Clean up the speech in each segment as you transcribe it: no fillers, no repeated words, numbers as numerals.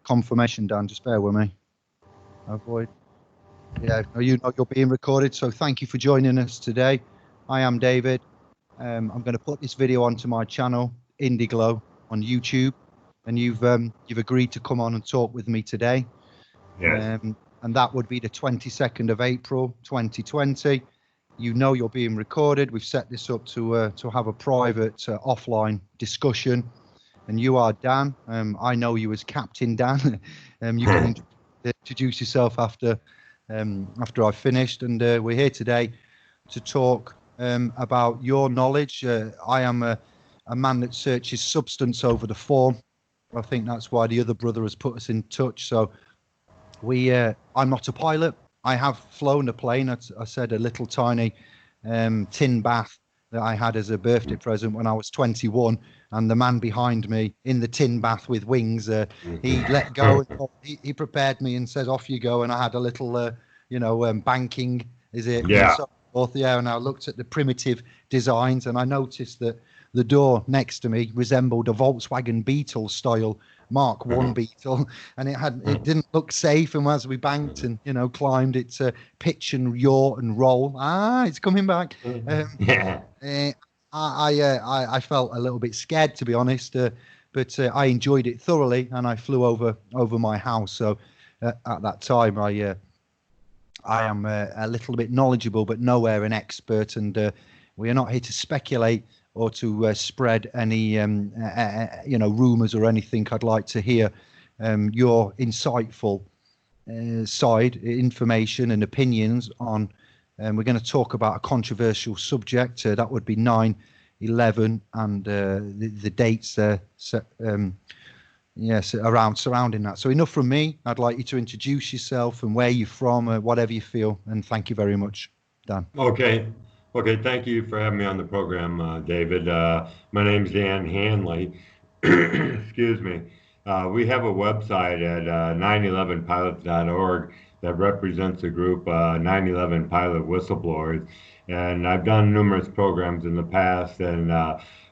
confirmation, Dan. Just bear with me. Avoid. Yeah, you know you're being recorded, so thank you for joining us today. I am David. I'm going to put this video onto my channel, Indiglow, on YouTube, and you've agreed to come on and talk with me today. Yes. And that would be the 22nd of April, 2020. You know you're being recorded. We've set this up to have a private offline discussion. And you are Dan. I know you as Captain Dan. You can introduce yourself after I've finished. And we're here today to talk about your knowledge. I am a man that searches substance over the form. I think that's why the other brother has put us in touch. So I'm not a pilot. I have flown a plane. I said a little tiny tin bath that I had as a birthday present when I was 21, and the man behind me in the tin bath with wings, he let go. He prepared me and said, "Off you go." And I had a little, banking, is it? Yeah. And so forth. Yeah. And I looked at the primitive designs, and I noticed that the door next to me resembled a Volkswagen Beetle style Mark 1 Beetle, and it didn't look safe. And as we banked and climbed, it's pitch and yaw and roll. It's coming back. I felt a little bit scared, to be honest, but I enjoyed it thoroughly, and I flew over my house. So at that time, I am a little bit knowledgeable, but nowhere an expert. And we are not here to speculate or to spread any, rumors or anything. I'd like to hear your insightful side, information and opinions on. We're going to talk about a controversial subject. That would be 9/11 and the dates around surrounding that. So enough from me. I'd like you to introduce yourself and where you're from, whatever you feel. And thank you very much, Dan. Okay, thank you for having me on the program, David. My name's Dan Hanley. Excuse me. We have a website at 911pilots.org that represents a group, 9/11 pilot whistleblowers. And I've done numerous programs in the past, and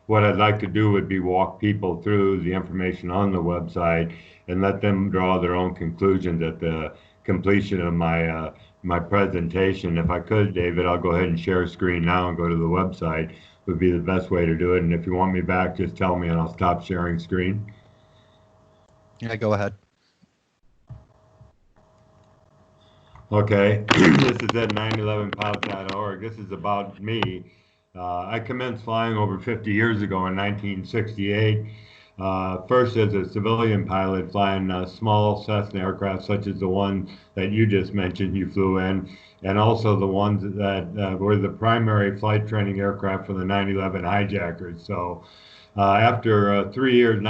what I'd like to do would be walk people through the information on the website and let them draw their own conclusions at the completion of my presentation. If I could, David, I'll go ahead and share a screen now and go to the website. Would be the best way to do it. And if you want me back, just tell me and I'll stop sharing screen. Yeah, go ahead. Okay, this is at 911pilots.org. This is about me. I commenced flying over 50 years ago in 1968. First as a civilian pilot flying small Cessna aircraft such as the one that you just mentioned you flew in, and also the ones that were the primary flight training aircraft for the 9/11 hijackers. So after 3 years,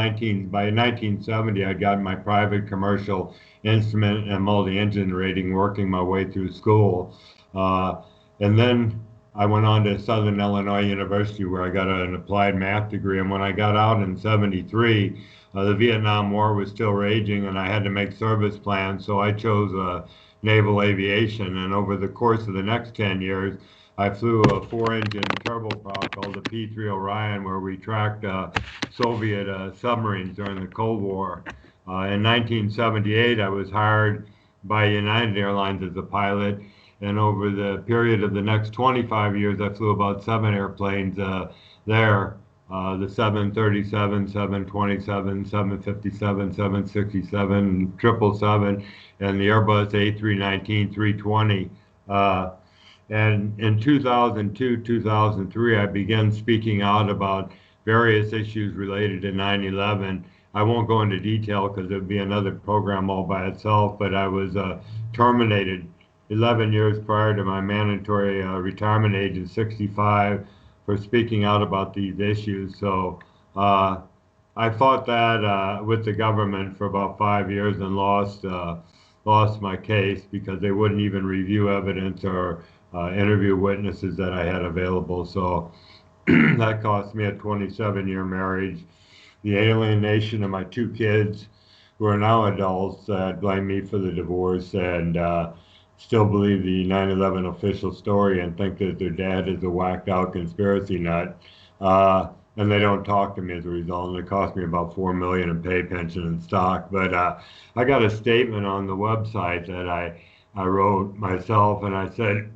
by 1970, I'd gotten my private commercial instrument and multi-engine rating, working my way through school. And then I went on to Southern Illinois University where I got an applied math degree. And when I got out in 73, the Vietnam War was still raging and I had to make service plans. So I chose naval aviation. And over the course of the next 10 years, I flew a 4-engine turboprop called the P-3 Orion, where we tracked Soviet submarines during the Cold War. In 1978, I was hired by United Airlines as a pilot. And over the period of the next 25 years, I flew about 7 airplanes there, the 737, 727, 757, 767, 777, and the Airbus A319-320. And in 2002, 2003, I began speaking out about various issues related to 9/11. I won't go into detail because it would be another program all by itself, but I was terminated 11 years prior to my mandatory retirement age of 65 for speaking out about these issues. So I fought that with the government for about 5 years and lost my case because they wouldn't even review evidence or interview witnesses that I had available. So that cost me a 27-year marriage, the alienation of my 2 kids who are now adults that blame me for the divorce and still believe the 9/11 official story and think that their dad is a whacked out conspiracy nut. and they don't talk to me as a result. And it cost me about $4 million in pay, pension, and stock. But I got a statement on the website that I wrote myself, and I said,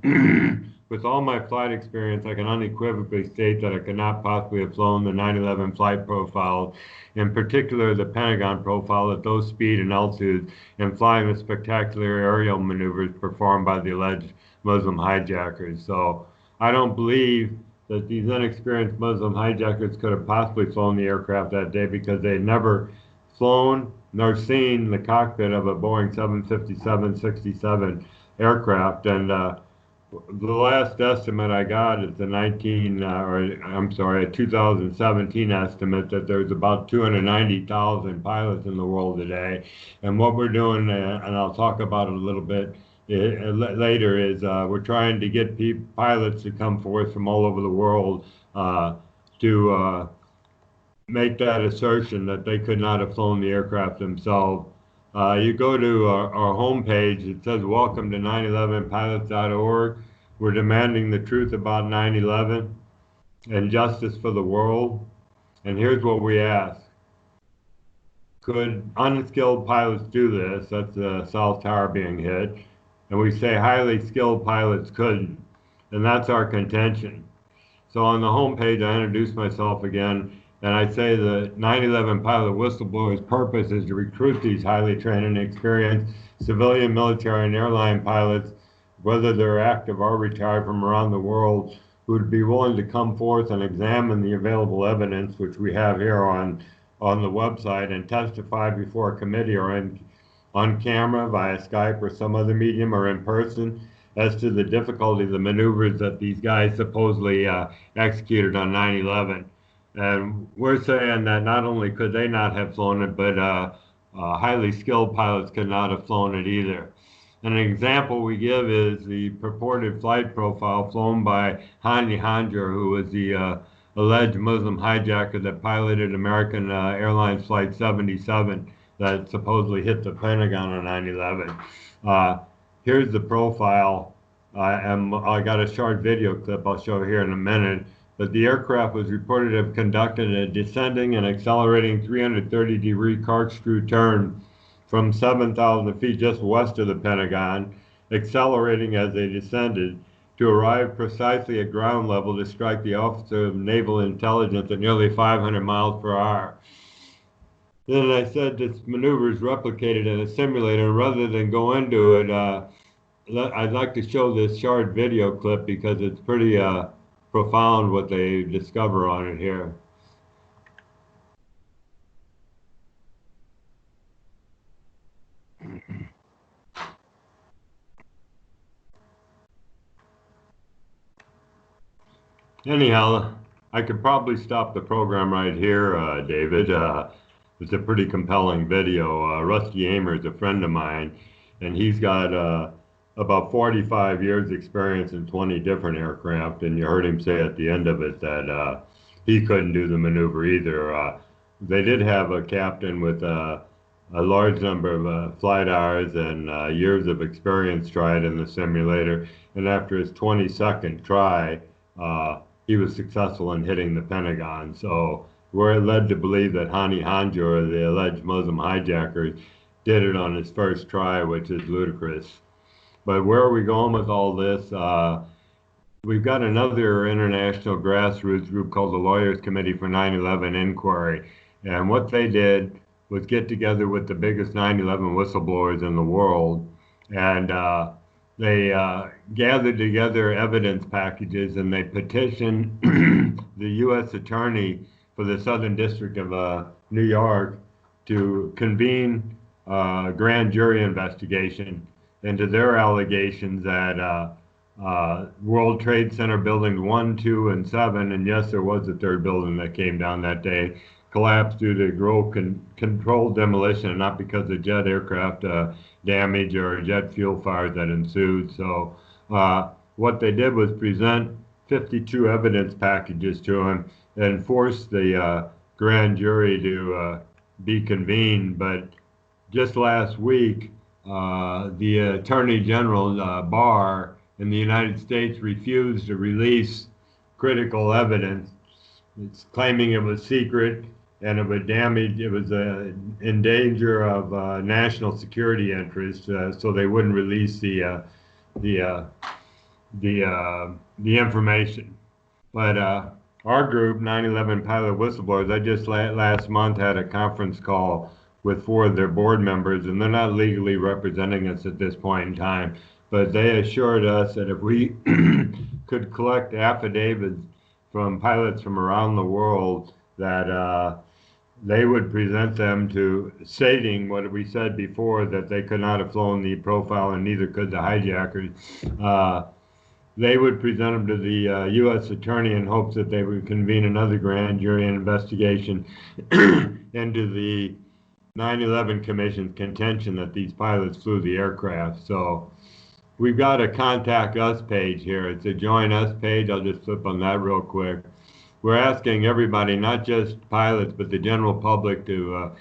with all my flight experience, I can unequivocally state that I could not possibly have flown the 9/11 flight profile, in particular the Pentagon profile at those speed and altitudes, and flying the spectacular aerial maneuvers performed by the alleged Muslim hijackers. So I don't believe that these inexperienced Muslim hijackers could have possibly flown the aircraft that day, because they had never flown nor seen the cockpit of a Boeing 757-67 aircraft. And the last estimate I got is the 2017 estimate that there's about 290,000 pilots in the world today. And what we're doing, and I'll talk about it a little bit later, is we're trying to get pilots to come forth from all over the world to make that assertion that they could not have flown the aircraft themselves. You go to our homepage, it says, welcome to 911pilots.org. We're demanding the truth about 9/11 and justice for the world. And here's what we ask. Could unskilled pilots do this? That's the South Tower being hit. And we say highly skilled pilots couldn't. And that's our contention. So on the homepage, I introduce myself again, and I say the 9/11 pilot whistleblower's purpose is to recruit these highly trained and experienced civilian, military, and airline pilots, whether they're active or retired, from around the world, who would be willing to come forth and examine the available evidence, which we have here on the website, and testify before a committee or on camera, via Skype or some other medium, or in person, as to the difficulty of the maneuvers that these guys supposedly executed on 9/11. And we're saying that not only could they not have flown it, but highly skilled pilots could not have flown it either. And an example we give is the purported flight profile flown by Hanley, who was the alleged Muslim hijacker that piloted American Airlines Flight 77 that supposedly hit the Pentagon on 9/11. Here's the profile. I got a short video clip I'll show here in a minute. But the aircraft was reported to have conducted a descending and accelerating 330-degree corkscrew turn from 7,000 feet just west of the Pentagon, accelerating as they descended, to arrive precisely at ground level to strike the Officer of Naval Intelligence at nearly 500 miles per hour. Then I said this maneuver is replicated in a simulator, and rather than go into it, I'd like to show this short video clip because it's pretty profound what they discover on it here. Anyhow, I could probably stop the program right here, David. It's a pretty compelling video. Rusty Amer is a friend of mine, and he's got about 45 years experience in 20 different aircraft, and you heard him say at the end of it that he couldn't do the maneuver either. They did have a captain with a large number of flight hours and years of experience try it in the simulator, and after his 22nd try, he was successful in hitting the Pentagon. So we're led to believe that Hani Hanjour, the alleged Muslim hijacker, did it on his first try, which is ludicrous. But where are we going with all this? We've got another international grassroots group called the Lawyers Committee for 9/11 Inquiry. And what they did was get together with the biggest 9/11 whistleblowers in the world. And they gathered together evidence packages, and they petitioned the U.S. Attorney for the Southern District of New York to convene a grand jury investigation into their allegations that World Trade Center buildings 1, 2, and 7, and yes, there was a third building that came down that day, collapsed due to controlled demolition, and not because of jet aircraft damage or jet fuel fires that ensued. So what they did was present 52 evidence packages to him and force the grand jury to be convened. But just last week, the Attorney General Barr in the United States refused to release critical evidence it's claiming it was secret and it would damage, it was in danger of national security interests, so they wouldn't release the uh, the information. But our group, 9/11 Pilot Whistleblowers, I just last month had a conference call with 4 of their board members, and they're not legally representing us at this point in time. But they assured us that if we could collect affidavits from pilots from around the world, that they would present them to stating what we said before, that they could not have flown the profile and neither could the hijackers. They would present them to the U.S. attorney in hopes that they would convene another grand jury investigation into the 9/11 Commission's contention that these pilots flew the aircraft. So we've got a contact us page here. It's a join us page. I'll just flip on that real quick. We're asking everybody, not just pilots, but the general public to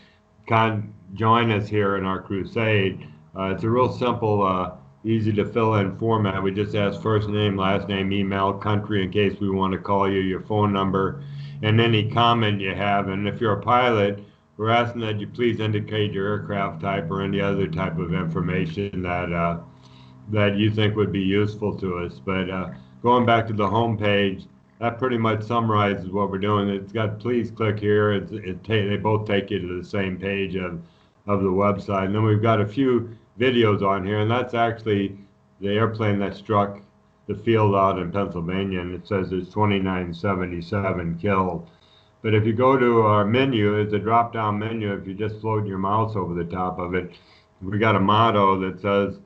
join us here in our crusade. It's a real simple, easy to fill in format. We just ask first name, last name, email, country in case we want to call you, your phone number, and any comment you have. And if you're a pilot, we're asking that you please indicate your aircraft type or any other type of information that that you think would be useful to us. But going back to the home page, that pretty much summarizes what we're doing. It's got please click here. They both take you to the same page of the website. And then we've got a few videos on here, and that's actually the airplane that struck the field out in Pennsylvania, and it says there's 2977 killed. But if you go to our menu, it's a drop-down menu. If you just float your mouse over the top of it, we got a motto that says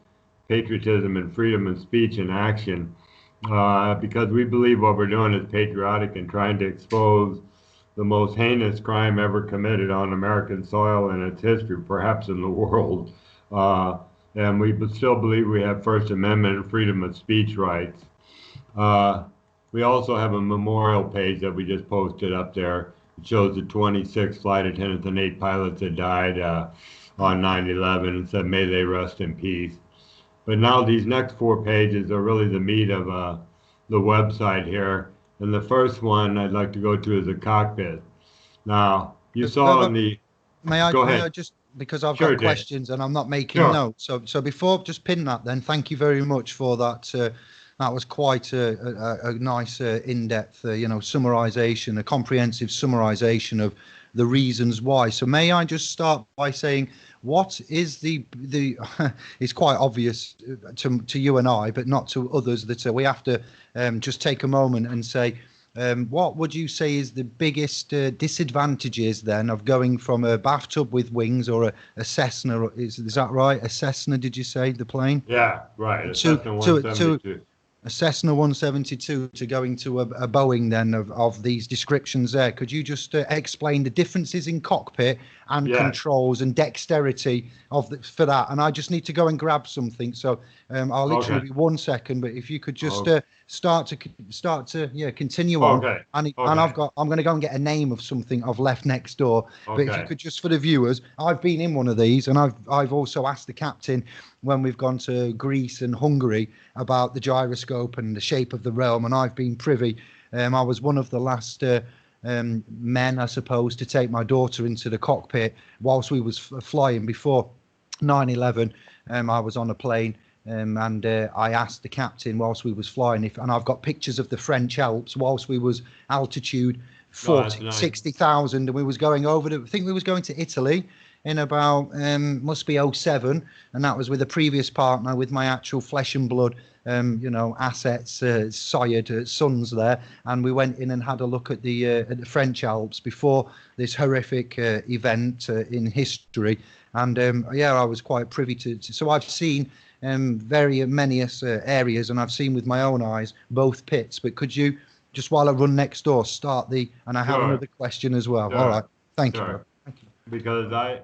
patriotism and freedom of speech in action, because we believe what we're doing is patriotic and trying to expose the most heinous crime ever committed on American soil in its history, perhaps in the world. And we still believe we have First Amendment and freedom of speech rights. We also have a memorial page that we just posted up there. It shows the 26 flight attendants and 8 pilots that died on 9/11 and said, may they rest in peace. But now these next 4 pages are really the meat of the website here. And the first one I'd like to go to is the cockpit. Now, you saw in the... Go ahead. May I just, because I've got questions and I'm not making notes. So before, just pin that then. Thank you very much for that. That was quite a nice in-depth, summarization, a comprehensive summarization of the reasons why. So may I just start by saying, what is the it's quite obvious to you and I, but not to others, that we have to just take a moment and say, what would you say is the biggest disadvantages then of going from a bathtub with wings or a Cessna? Is that right? A Cessna, did you say, the plane? Yeah, right. A Cessna 172. A Cessna 172 to going to a Boeing then of these descriptions there. Could you just explain the differences in cockpit and controls and dexterity for that? And I just need to go and grab something. So I'll literally be 1 second, but if you could just start to continue on. And I'm going to go and get a name of something I've left next door. But if you could just, for the viewers, I've been in one of these, and I've also asked the captain when we've gone to Greece and Hungary about the gyroscope and the shape of the realm, and I've been privy. I was one of the last men, I suppose, to take my daughter into the cockpit whilst we was flying before 9/11. I was on a plane, and I asked the captain whilst we was flying and I've got pictures of the French Alps whilst we was altitude 60,000, and we was going over I think we was going to Italy in about must be 07, and that was with a previous partner, with my actual flesh and blood assets, sired sons there, and we went in and had a look at the French Alps before this horrific event in history. And I was quite privy to so I've seen very many areas, and I've seen with my own eyes both pits. But could you, just while I run next door, and I have another question as well. All right, thank you. Because I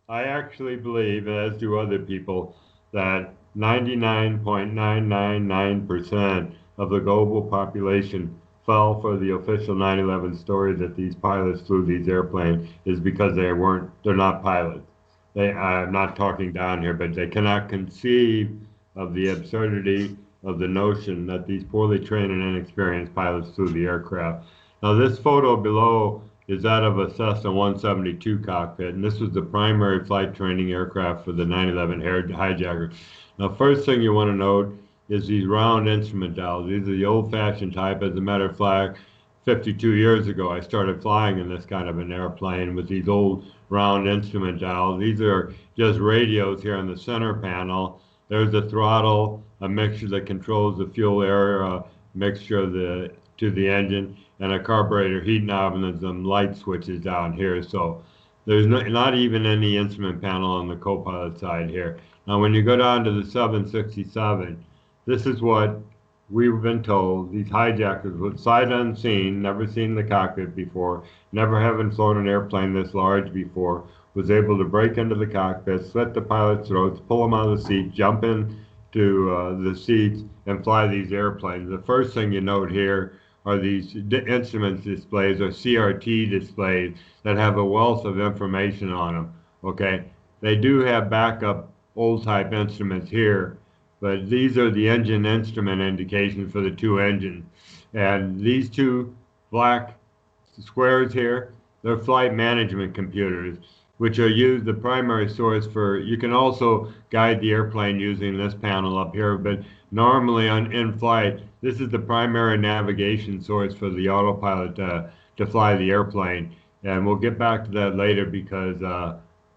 actually believe, as do other people, that 99.999% of the global population fell for the official 9/11 story that these pilots flew these airplanes is because they're not pilots. I'm not talking down here, but they cannot conceive of the absurdity of the notion that these poorly trained and inexperienced pilots flew the aircraft. Now this photo below is that of a Cessna 172 cockpit, and this was the primary flight training aircraft for the 9/11 hijacker. Now, first thing you want to note is these round instrument dials. These are the old-fashioned type. As a matter of fact, 52 years ago, I started flying in this kind of an airplane with these old round instrument dials. These are just radios here on the center panel. There's a throttle, a mixture that controls the fuel air mixture of to the engine, and a carburetor heat knob, and there's some light switches down here. So there's not even any instrument panel on the co-pilot side here. Now, when you go down to the 767, this is what we've been told. These hijackers would sight unseen, never seen the cockpit before, never having flown an airplane this large before, was able to break into the cockpit, slit the pilot's throats, pull them out of the seat, jump into the seats, and fly these airplanes. The first thing you note here are these instruments displays or CRT displays that have a wealth of information on them. Okay, they do have backup old type instruments here, but these are the engine instrument indications for the two engines. And these two black squares here, they're flight management computers, which are used the primary source for, you can also guide the airplane using this panel up here, but normally in flight, this is the primary navigation source for the autopilot to fly the airplane. And we'll get back to that later because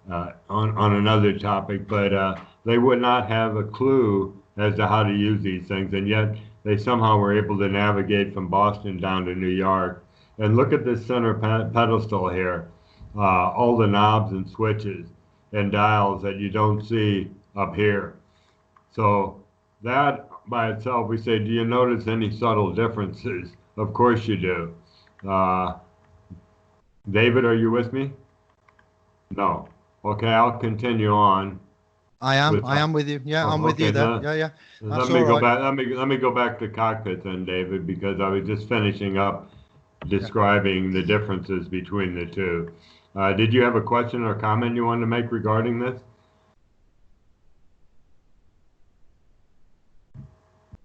on another topic, but they would not have a clue as to how to use these things, and yet they somehow were able to navigate from Boston down to New York. And look at this center pedestal here, all the knobs and switches and dials that you don't see up here. So that by itself, we say, do you notice any subtle differences? Of course you do. David, are you with me? No. Okay, I'll continue on. I am with you. Yeah, I'm with you there. Yeah. Let me go back. Let me go back to cockpit then, David, because I was just finishing up describing the differences between the two. Did you have a question or comment you wanted to make regarding this?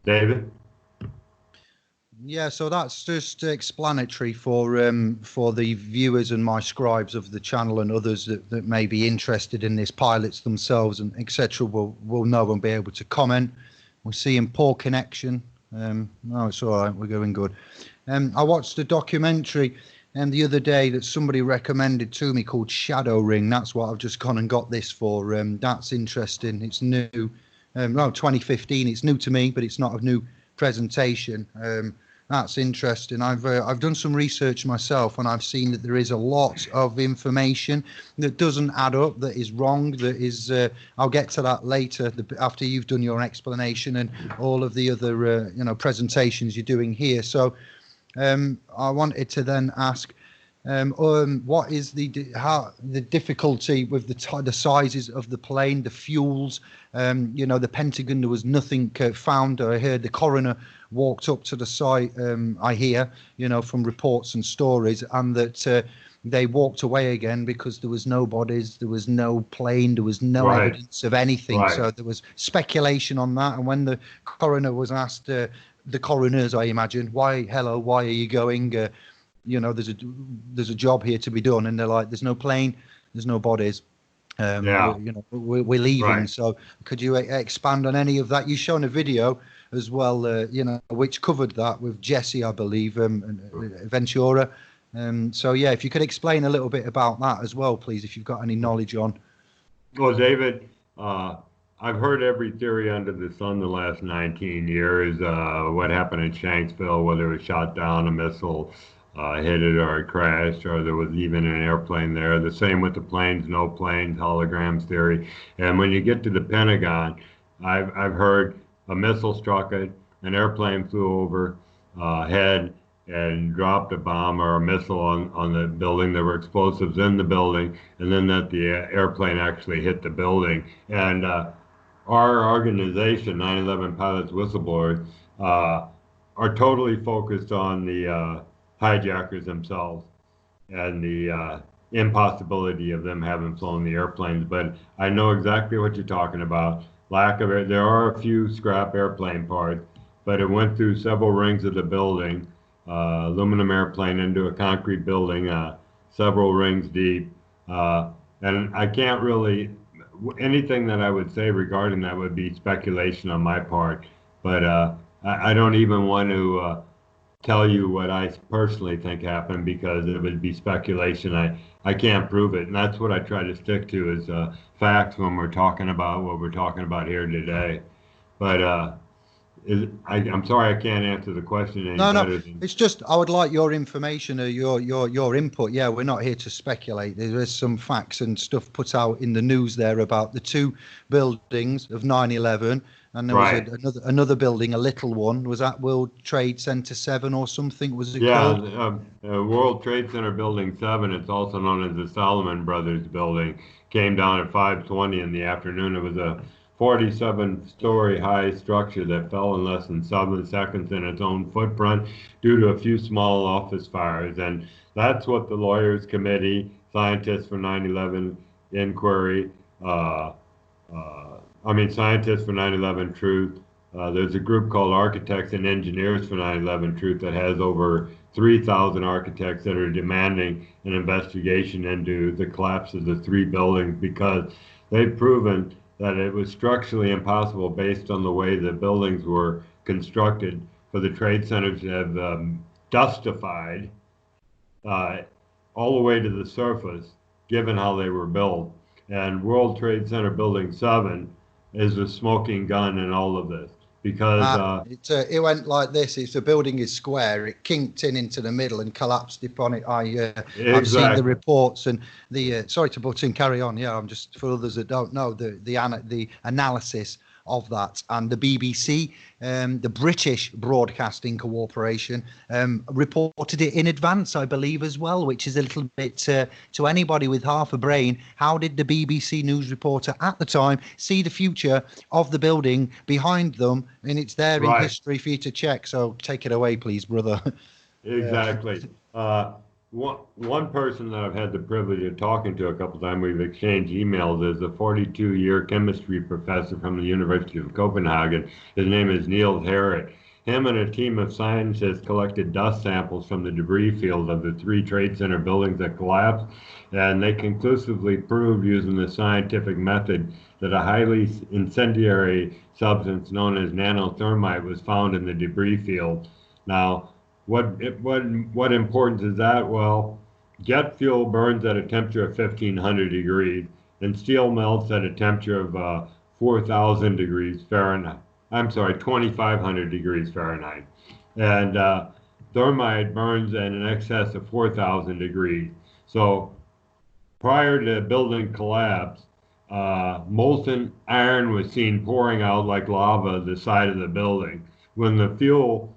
David? Yeah, so that's just explanatory for the viewers and my scribes of the channel and others that may be interested in this, pilots themselves and etc. will know and be able to comment. We're seeing poor connection. No, it's all right. We're going good. I watched a documentary the other day that somebody recommended to me called Shadow Ring. That's what I've just gone and got this for. That's interesting. It's new. Well, 2015. It's new to me, but it's not a new presentation. That's interesting. I've done some research myself, and I've seen that there is a lot of information that doesn't add up, that is wrong, that is I'll get to that later after you've done your explanation and all of the other presentations you're doing here. So I wanted to then ask what is the difficulty with the sizes of the plane, the fuels? The Pentagon, there was nothing found. I heard the coroner walked up to the site, I hear, from reports and stories, and that they walked away again because there was no bodies, there was no plane, there was no evidence of anything. Right. So there was speculation on that. And when the coroner was asked, the coroners, I imagine, why are you going? There's a job here to be done, and they're like, there's no plane, there's no bodies. We're leaving. Right. So could you expand on any of that? You've shown a video as well, which covered that with Jesse, I believe, Ventura. So yeah, if you could explain a little bit about that as well, please, if you've got any knowledge on. Well, David, I've heard every theory under the sun the last 19 years. What happened in Shanksville, whether it was shot down, a missile hit it, or it crashed, or there was even an airplane there. The same with the planes, no planes, holograms theory. And when you get to the Pentagon, I've heard a missile struck it, an airplane flew over head and dropped a bomb or a missile on the building. There were explosives in the building, and then that the airplane actually hit the building. And our organization, 9/11 Pilots Whistleblowers, are totally focused on the hijackers themselves and the impossibility of them having flown the airplanes. But I know exactly what you're talking about. Lack of it. There are a few scrap airplane parts, but it went through several rings of the building, aluminum airplane into a concrete building, several rings deep. And I can't really, anything that I would say regarding that would be speculation on my part. But I don't even want to tell you what I personally think happened because it would be speculation. I can't prove it. And that's what I try to stick to is facts when we're talking about what we're talking about here today. But I'm sorry I can't answer the question any better than. It's just I would like your information or your input. Yeah, we're not here to speculate. There is some facts and stuff put out in the news there about the two buildings of 9/11, and there was another building, a little one. Was that World Trade Center 7 or something? Was it called? Yeah, World Trade Center Building 7. It's also known as the Salomon Brothers Building. Came down at 5:20 in the afternoon. It was a 47-story high structure that fell in less than 7 seconds in its own footprint due to a few small office fires. And that's what the Lawyers Committee, Scientists for 9/11 Inquiry, Scientists for 9/11 Truth. There's a group called Architects and Engineers for 9/11 Truth that has over 3,000 architects that are demanding an investigation into the collapse of the three buildings because they've proven that it was structurally impossible based on the way the buildings were constructed for the trade centers to have dustified all the way to the surface, given how they were built. And World Trade Center Building 7 is a smoking gun in all of this because it went like this. If the building is square, it kinked into the middle and collapsed upon it. I've seen the reports and the sorry to butt in, carry on. Yeah, I'm just for others that don't know the analysis of that, and the BBC, the British Broadcasting Corporation, reported it in advance, I believe, as well, which is a little bit to anybody with half a brain. How did the BBC news reporter at the time see the future of the building behind them? And it's there in history for you to check. So take it away, please, brother. Exactly. One person that I've had the privilege of talking to a couple times, we've exchanged emails, is a 42-year chemistry professor from the University of Copenhagen. His name is Niels Harrit. Him and a team of scientists collected dust samples from the debris field of the three Trade Center buildings that collapsed, and they conclusively proved using the scientific method that a highly incendiary substance known as nanothermite was found in the debris field. Now, what importance is that? Well, jet fuel burns at a temperature of 1,500 degrees, and steel melts at a temperature of 4,000 degrees Fahrenheit. I'm sorry, 2,500 degrees Fahrenheit. And thermite burns at an excess of 4,000 degrees. So prior to building collapse, molten iron was seen pouring out like lava the side of the building. When the fuel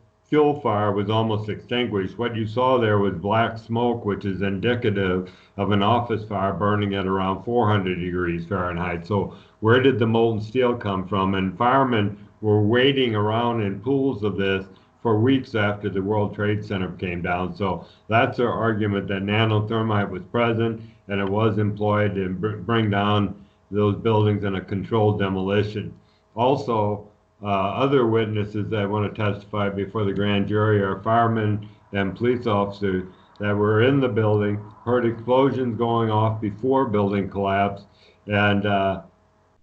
fire was almost extinguished, what you saw there was black smoke, which is indicative of an office fire burning at around 400 degrees Fahrenheit. So where did the molten steel come from? And firemen were waiting around in pools of this for weeks after the World Trade Center came down. So that's their argument that nanothermite was present and it was employed to bring down those buildings in a controlled demolition. Also, other witnesses that want to testify before the grand jury are firemen and police officers that were in the building, heard explosions going off before building collapsed, and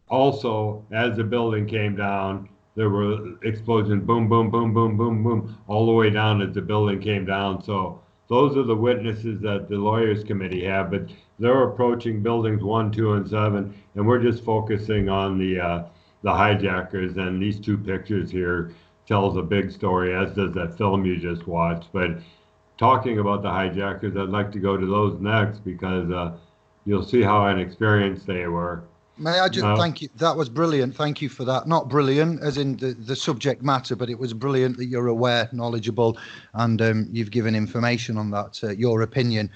also as the building came down, there were explosions, boom, boom, boom, boom, boom, boom, all the way down as the building came down. So those are the witnesses that the Lawyers Committee have, but they're approaching buildings 1, 2, and 7, and we're just focusing on the hijackers, and these two pictures here tells a big story, as does that film you just watched. But talking about the hijackers, I'd like to go to those next because you'll see how inexperienced they were. May I just thank you? That was brilliant. Thank you for that. Not brilliant as in the subject matter, but it was brilliant that you're aware, knowledgeable, and you've given information on that, your opinion.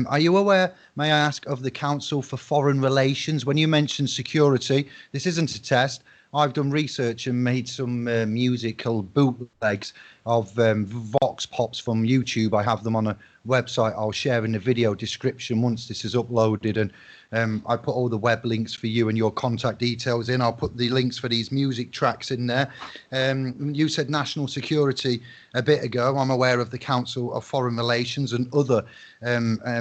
Are you aware, may I ask, of the Council for Foreign Relations? When you mentioned security, this isn't a test. I've done research and made some musical bootlegs of vox pops from YouTube. I have them on website. I'll share in the video description once this is uploaded, and I put all the web links for you and your contact details in. I'll put the links for these music tracks in there. You said national security a bit ago. I'm aware of the Council of Foreign Relations and other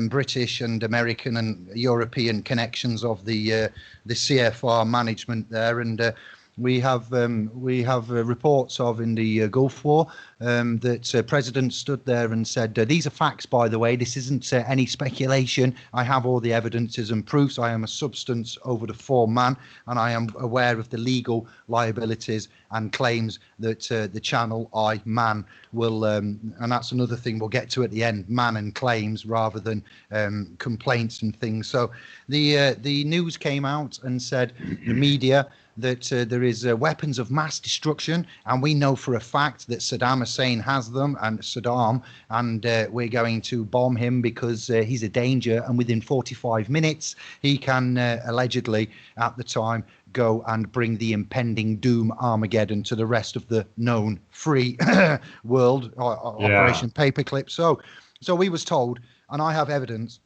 British and American and European connections of the CFR management there, and we have reports of in the Gulf War that President stood there and said, these are facts, by the way, this isn't any speculation. I have all the evidences and proofs. I am a substance over the form man, and I am aware of the legal liabilities and claims that the Channel I man will, and that's another thing we'll get to at the end, man and claims rather than complaints and things. So the news came out and said, the media, that there is weapons of mass destruction, and we know for a fact that Saddam Hussein has them, and we're going to bomb him because he's a danger, and within 45 minutes he can allegedly at the time go and bring the impending doom Armageddon to the rest of the known free world, Operation Paperclip. So we was told, and I have evidence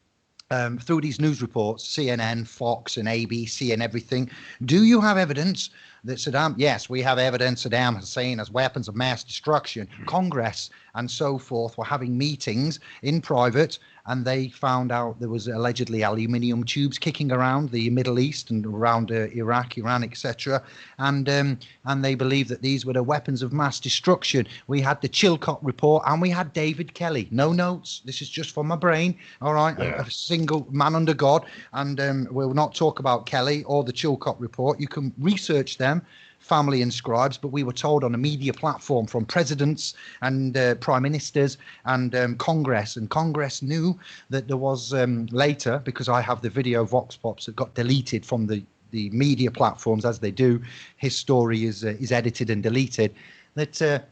through these news reports, CNN, Fox and ABC and everything. Do you have evidence that Saddam? Yes, we have evidence Saddam Hussein has weapons of mass destruction. Congress and so forth were having meetings in private, and they found out there was allegedly aluminium tubes kicking around the Middle East and around Iraq, Iran, etc. And they believe that these were the weapons of mass destruction. We had the Chilcot report, and we had David Kelly. No notes. This is just from my brain. All right, a single man under God. And we'll not talk about Kelly or the Chilcot report. You can research them, family and scribes, but we were told on a media platform from presidents and prime ministers and Congress, and Congress knew that there was later, because I have the video Vox Pops that got deleted from the media platforms, as they do. His story is edited and deleted, that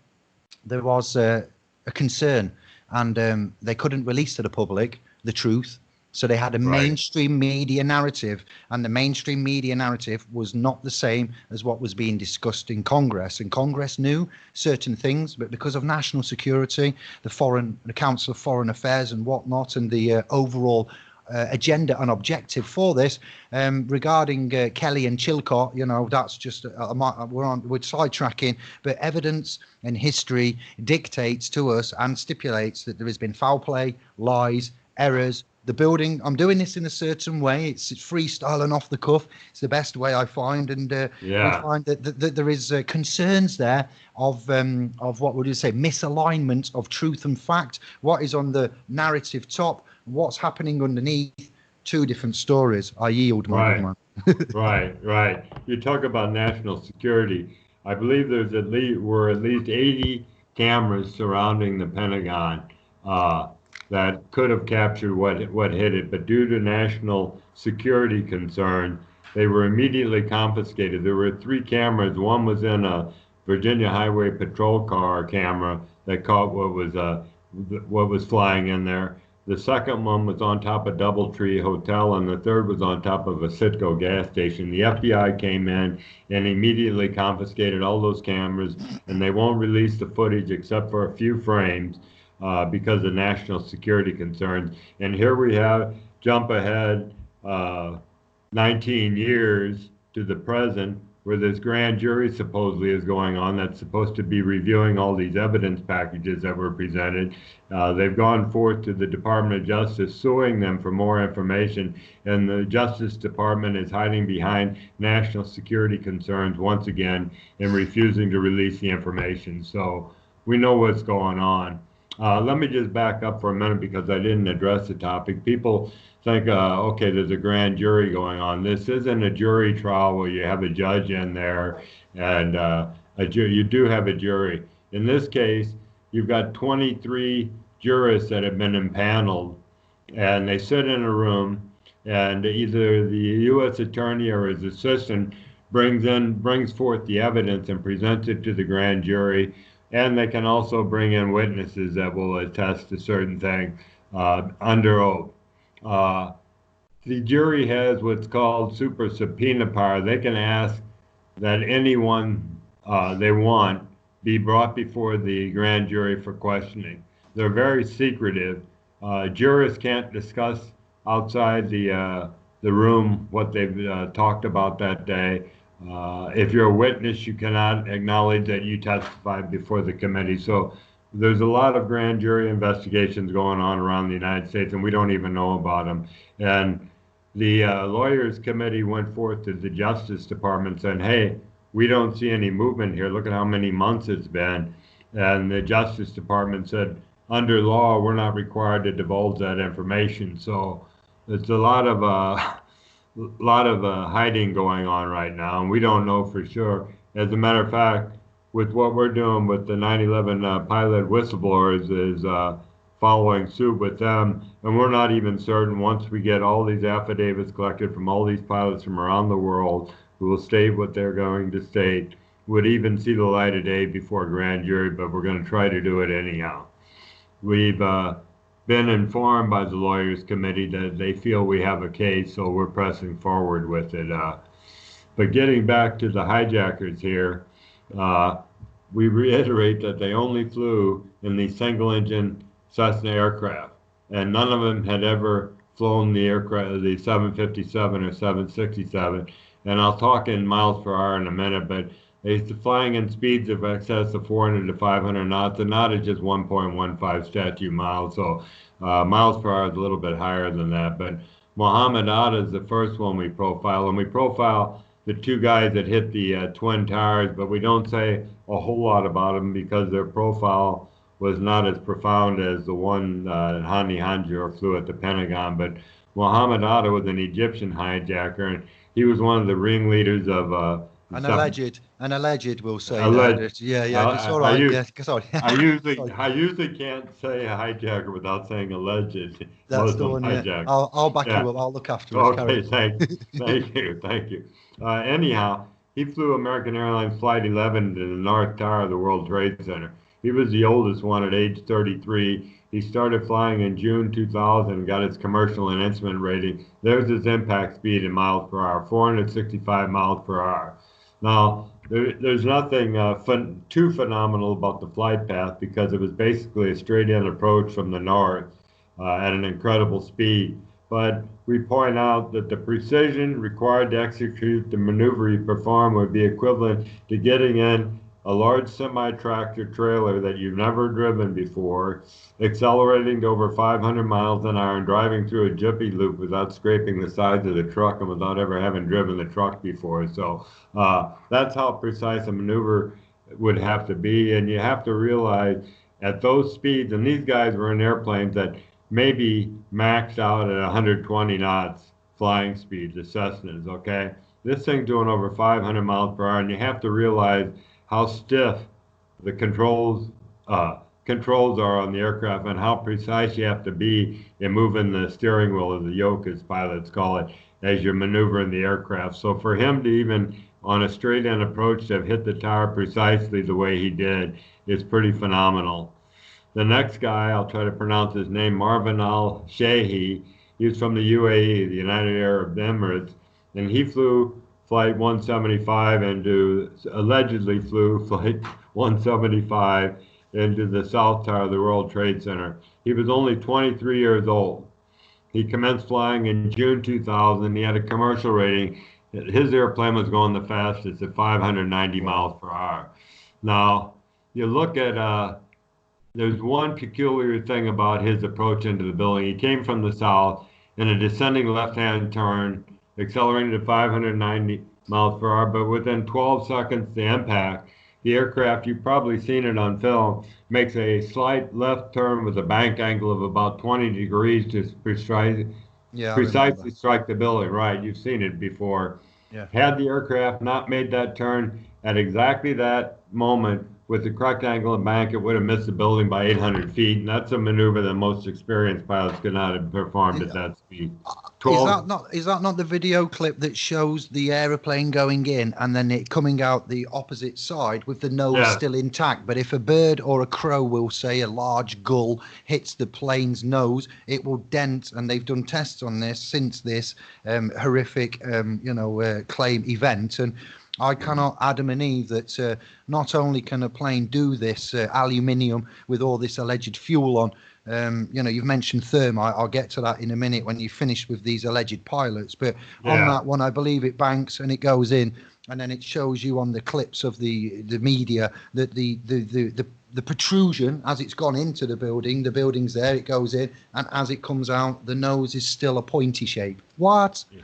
there was a concern, and they couldn't release to the public the truth. So they had a mainstream media narrative, and the mainstream media narrative was not the same as what was being discussed in Congress. And Congress knew certain things, but because of national security, the Council of Foreign Affairs and whatnot, and the overall agenda and objective for this regarding Kelly and Chilcot, that's just we're sidetracking, but evidence and history dictates to us and stipulates that there has been foul play, lies, errors. The building, I'm doing this in a certain way. It's freestyle and off the cuff. It's the best way I find, and we find that there is concerns there of what would you say, misalignment of truth and fact. What is on the narrative top? What's happening underneath? Two different stories. I yield, my good man. Right. You talk about national security. I believe there's at least 80 cameras surrounding the Pentagon that could have captured what hit it, but due to national security concern, they were immediately confiscated. There were 3 cameras. One was in a Virginia Highway Patrol car camera that caught what was flying in there. The second one was on top of Doubletree Hotel, and the third was on top of a Citgo gas station. The FBI came in and immediately confiscated all those cameras, and they won't release the footage except for a few frames because of national security concerns. And here we have, jump ahead 19 years to the present, where this grand jury supposedly is going on that's supposed to be reviewing all these evidence packages that were presented. They've gone forth to the Department of Justice, suing them for more information, and the Justice Department is hiding behind national security concerns once again and refusing to release the information. So we know what's going on. Let me just back up for a minute because I didn't address the topic. People think, okay, there's a grand jury going on. This isn't a jury trial where you have a judge in there and you do have a jury. In this case, you've got 23 jurists that have been impaneled, and they sit in a room, and either the U.S. attorney or his assistant brings forth the evidence and presents it to the grand jury. And they can also bring in witnesses that will attest to certain things under oath. The jury has what's called super subpoena power. They can ask that anyone they want be brought before the grand jury for questioning. They're very secretive. Jurists can't discuss outside the room what they've talked about that day. If you're a witness, you cannot acknowledge that you testified before the committee. So there's a lot of grand jury investigations going on around the United States, and we don't even know about them. And the lawyers committee went forth to the Justice Department saying, hey, we don't see any movement here. Look at how many months it's been. And the Justice Department said, under law, we're not required to divulge that information. So it's a lot of hiding going on right now, and we don't know for sure. As a matter of fact, with what we're doing with the 9/11 pilot whistleblowers is following suit with them, and we're not even certain once we get all these affidavits collected from all these pilots from around the world who will state what they're going to state, would even see the light of day before a grand jury, but we're going to try to do it anyhow. We've been informed by the lawyers committee that they feel we have a case, so we're pressing forward with it. But getting back to the hijackers here, we reiterate that they only flew in the single-engine Cessna aircraft, and none of them had ever flown the aircraft, the 757 or 767. And I'll talk in miles per hour in a minute, but it's flying in speeds of excess of 400 to 500 knots. A knot is just 1.15 statute miles, so miles per hour is a little bit higher than that. But Mohammed Atta is the first one we profile, and we profile the two guys that hit the Twin Towers, but we don't say a whole lot about them because their profile was not as profound as the one Hanley flew at the Pentagon. But Mohammed Atta was an Egyptian hijacker, and he was one of the ringleaders of an alleged, we'll say. Alleged. Yeah, it's all right. Sorry. I usually can't say a hijacker without saying alleged. That's the one. Yeah. I'll back you up. I'll look after it. Okay, thank you. Anyhow, he flew American Airlines Flight 11 to the North Tower of the World Trade Center. He was the oldest one at age 33. He started flying in June 2000 and got his commercial and instrument rating. There's his impact speed in miles per hour, 465 miles per hour. Now, there's nothing too phenomenal about the flight path because it was basically a straight-in approach from the north at an incredible speed. But we point out that the precision required to execute the maneuver he performed would be equivalent to getting in a large semi-tractor trailer that you've never driven before, accelerating to over 500 miles an hour and driving through a jiffy loop without scraping the sides of the truck and without ever having driven the truck before. So that's how precise a maneuver would have to be. And you have to realize at those speeds, and these guys were in airplanes that maybe maxed out at 120 knots flying speed, the Cessnas, okay? This thing's doing over 500 miles per hour, and you have to realize how stiff the controls are on the aircraft and how precise you have to be in moving the steering wheel, or the yoke as pilots call it, as you're maneuvering the aircraft. So for him to even on a straight-in approach to have hit the tower precisely the way he did is pretty phenomenal. The next guy, I'll try to pronounce his name, Marvin al-Shehi. He was from the UAE, the United Arab Emirates, and he flew Flight 175 allegedly flew Flight 175 into the South Tower of the World Trade Center. He was only 23 years old. He commenced flying in June 2000. He had a commercial rating. His airplane was going the fastest at 590 miles per hour. Now, you look at, there's one peculiar thing about his approach into the building. He came from the south in a descending left-hand turn, accelerating to 590 miles per hour, but within 12 seconds to impact, the aircraft, you've probably seen it on film, makes a slight left turn with a bank angle of about 20 degrees to precisely strike the building. Right, you've seen it before. Yeah. Had the aircraft not made that turn at exactly that moment with the correct angle and bank, it would have missed the building by 800 feet, and that's a maneuver that most experienced pilots could not have performed at that speed. Is that not the video clip that shows the aeroplane going in and then it coming out the opposite side with the nose still intact? But if a bird or a crow, will say a large gull, hits the plane's nose, it will dent. And they've done tests on this since this horrific, claim event. And I cannot Adam and Eve that not only can a plane do this aluminium with all this alleged fuel on, You've mentioned thermite. I'll get to that in a minute when you finish with these alleged pilots. But on that one, I believe it banks and it goes in, and then it shows you on the clips of the media that the protrusion, as it's gone into the building's there, it goes in, and as it comes out, the nose is still a pointy shape. What? Yeah.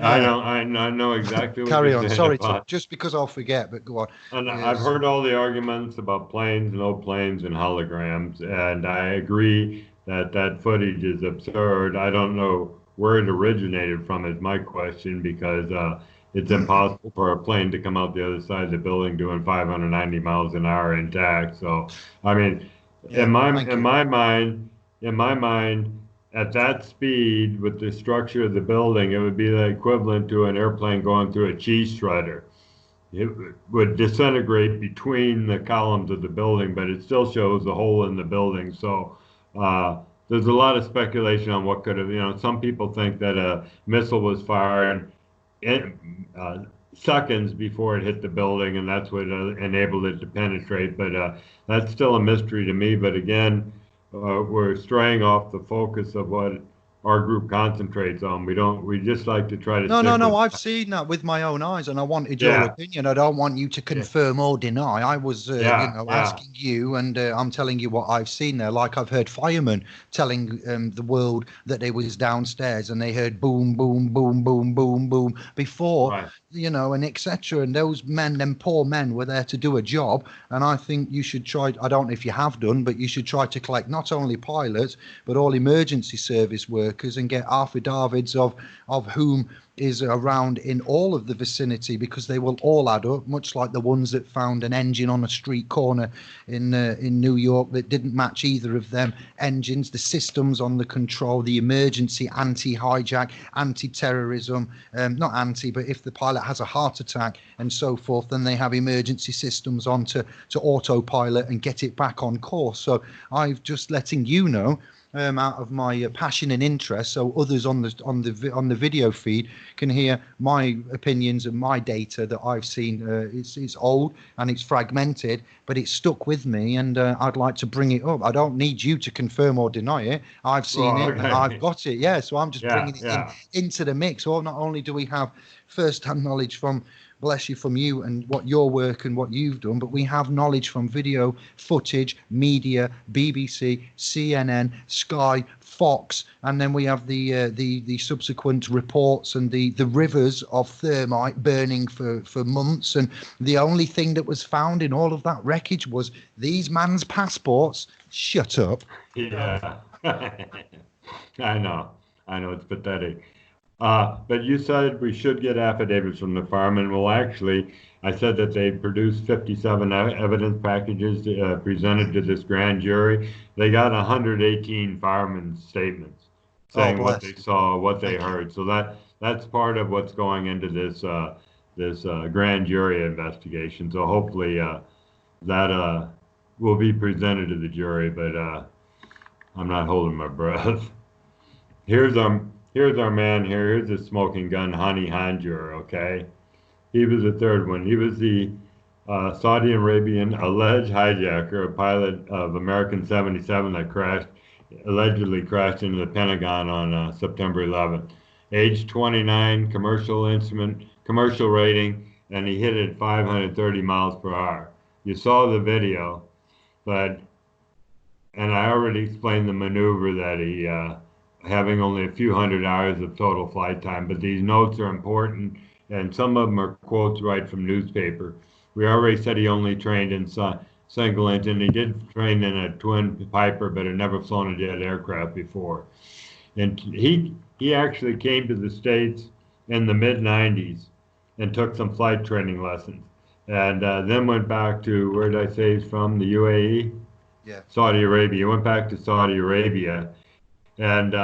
I know exactly what Carry you're on. saying Sorry, about. just because I'll forget, but go on. And Yes. I've heard all the arguments about planes, no planes, and holograms, and I agree that that footage is absurd. I don't know where it originated from is my question, because it's impossible for a plane to come out the other side of the building doing 590 miles an hour intact. So, I mean, Yeah, in my mind, at that speed with the structure of the building, it would be the equivalent to an airplane going through a cheese shredder. It would disintegrate between the columns of the building, but it still shows a hole in the building. So there's a lot of speculation on what could have, some people think that a missile was fired seconds before it hit the building, and that's what enabled it to penetrate. But that's still a mystery to me. But again, we're straying off the focus of what our group concentrates on. We just like to try to No. I've seen that with my own eyes, and I wanted your opinion. I don't want you to confirm or deny. I was, asking you, and I'm telling you what I've seen there. Like I've heard firemen telling the world that they was downstairs and they heard boom, boom, boom, boom, boom, boom before. Right. And etc. And those men, them poor men, were there to do a job. And I think you should try, I don't know if you have done, but you should try to collect not only pilots, but all emergency service workers and get affidavits of whom is around in all of the vicinity, because they will all add up, much like the ones that found an engine on a street corner in New York that didn't match either of them engines. The systems on the control, the emergency anti-hijack, anti-terrorism, not anti, but if the pilot has a heart attack and so forth, then they have emergency systems on to autopilot and get it back on course. So I've just letting you know, out of my passion and interest, so others on the video feed can hear my opinions and my data that I've seen. It's old and it's fragmented, but it's stuck with me, and I'd like to bring it up. I don't need you to confirm or deny it. I've seen it and I've got it. Yeah, so I'm just bringing it into the mix. Or not only do we have first-hand knowledge from, bless you, from you and what your work and what you've done, but we have knowledge from video footage, media, BBC, CNN, Sky, Fox, and then we have the subsequent reports and the rivers of thermite burning for months. And the only thing that was found in all of that wreckage was these man's passports. Shut up. Yeah. I know it's pathetic. But you said we should get affidavits from the firemen. Well, actually, I said that they produced 57 evidence packages presented to this grand jury. They got 118 firemen's statements saying what they saw, what they heard. So that's part of what's going into this grand jury investigation. So hopefully that will be presented to the jury. But I'm not holding my breath. Here's our man here. Here's the smoking gun, Hani Hanjour, okay? He was the third one. He was the Saudi Arabian alleged hijacker, a pilot of American 77 that allegedly crashed into the Pentagon on September 11th. Age 29, commercial rating, and he hit it at 530 miles per hour. You saw the video, and I already explained the maneuver that he having only a few hundred hours of total flight time, but these notes are important, and some of them are quotes right from newspaper. We already said he only trained in single engine. He did train in a twin Piper, but had never flown a jet aircraft before. And he actually came to the States in the mid-90s and took some flight training lessons, and then went back to, where did I say he's from, the UAE? Yeah. Saudi Arabia. He went back to Saudi Arabia and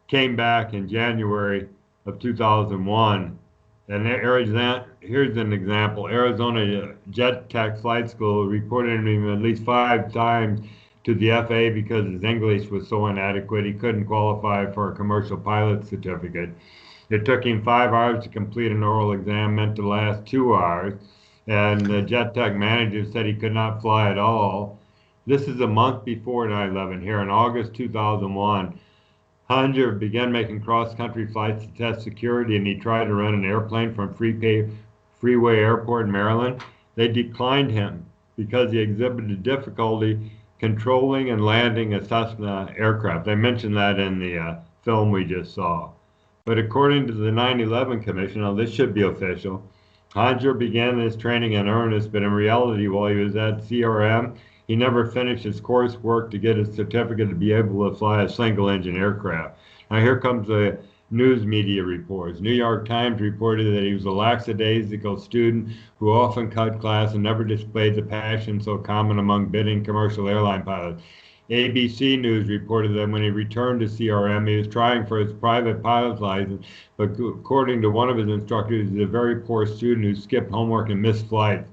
came back in January of 2001. And here's an example. Arizona Jet Tech Flight School reported him at least 5 times to the FAA because his English was so inadequate he couldn't qualify for a commercial pilot certificate. It took him 5 hours to complete an oral exam meant to last 2 hours, and the Jet Tech manager said he could not fly at all. This is a month before 9/11. Here in August 2001, Hanger began making cross-country flights to test security, and he tried to rent an airplane from Freeway Airport in Maryland. They declined him because he exhibited difficulty controlling and landing a Cessna aircraft. They mentioned that in the film we just saw. But according to the 9/11 Commission, now this should be official, Hanger began his training in earnest, but in reality, while he was at CRM, he never finished his coursework to get his certificate to be able to fly a single-engine aircraft. Now here comes the news media reports. New York Times reported that he was a lackadaisical student who often cut class and never displayed the passion so common among bidding commercial airline pilots. ABC News reported that when he returned to CRM, he was trying for his private pilot's license, but according to one of his instructors, he was a very poor student who skipped homework and missed flights.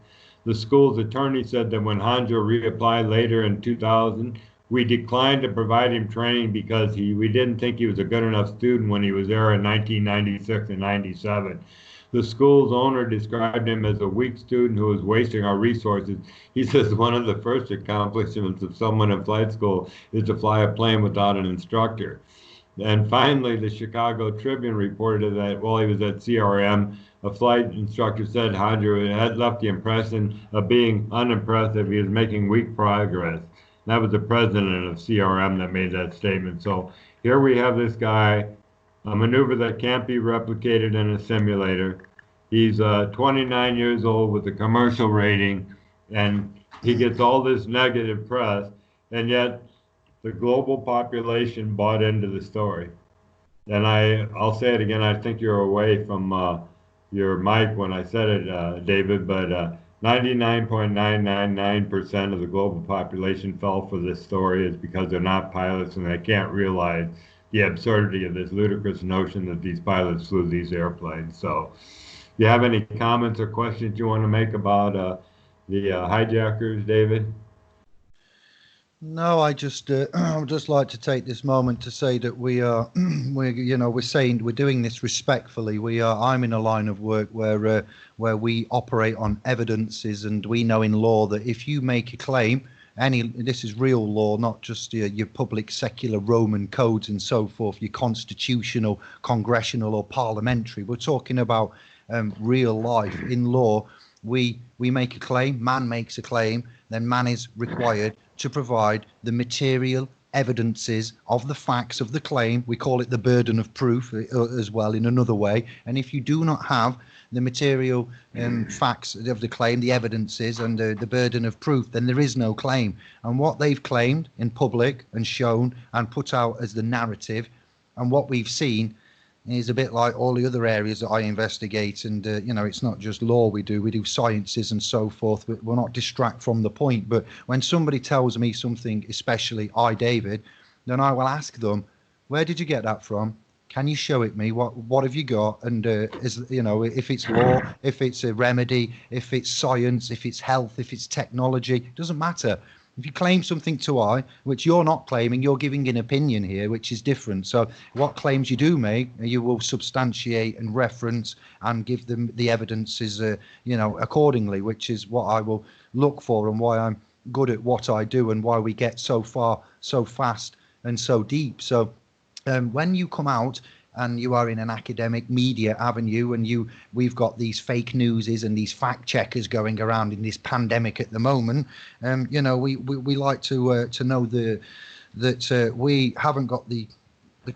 The school's attorney said that when Hanjo reapplied later in 2000, we declined to provide him training because we didn't think he was a good enough student when he was there in 1996 and 97. The school's owner described him as a weak student who was wasting our resources. He says one of the first accomplishments of someone in flight school is to fly a plane without an instructor. And finally, the Chicago Tribune reported that while he was at CRM, a flight instructor said Hanjo had left the impression of being unimpressive. He was making weak progress. That was the president of CRM that made that statement. So here we have this guy, a maneuver that can't be replicated in a simulator. He's 29 years old with a commercial rating, and he gets all this negative press, and yet the global population bought into the story. And I'll say it again, I think you're away from your mic when I said it, David, but 99.999% of the global population fell for this story is because they're not pilots and they can't realize the absurdity of this ludicrous notion that these pilots flew these airplanes. So, do you have any comments or questions you want to make about the hijackers, David? No, I just I would just like to take this moment to say that we're doing this respectfully. I'm in a line of work where we operate on evidences, and we know in law that if you make a claim, this is real law, not just your public secular Roman codes and so forth, your constitutional, congressional or parliamentary. We're talking about real life in law. We make a claim, man makes a claim, then man is required to provide the material evidences of the facts of the claim. We call it the burden of proof as well in another way. And if you do not have the material facts of the claim, the evidences and the burden of proof, then there is no claim. And what they've claimed in public and shown and put out as the narrative, and what we've seen is a bit like all the other areas that I investigate. And, it's not just law we do sciences and so forth, but we'll not distract from the point. But when somebody tells me something, especially David, then I will ask them, where did you get that from? Can you show it me? What have you got? And, if it's law, if it's a remedy, if it's science, if it's health, if it's technology, it doesn't matter. If you claim something to I, which you're not claiming, you're giving an opinion here, which is different. So what claims you do make, you will substantiate and reference and give them the evidences, accordingly, which is what I will look for and why I'm good at what I do and why we get so far, so fast and so deep. So when you come out and you are in an academic media avenue, and we've got these fake newses and these fact checkers going around in this pandemic at the moment. We like to know that we haven't got the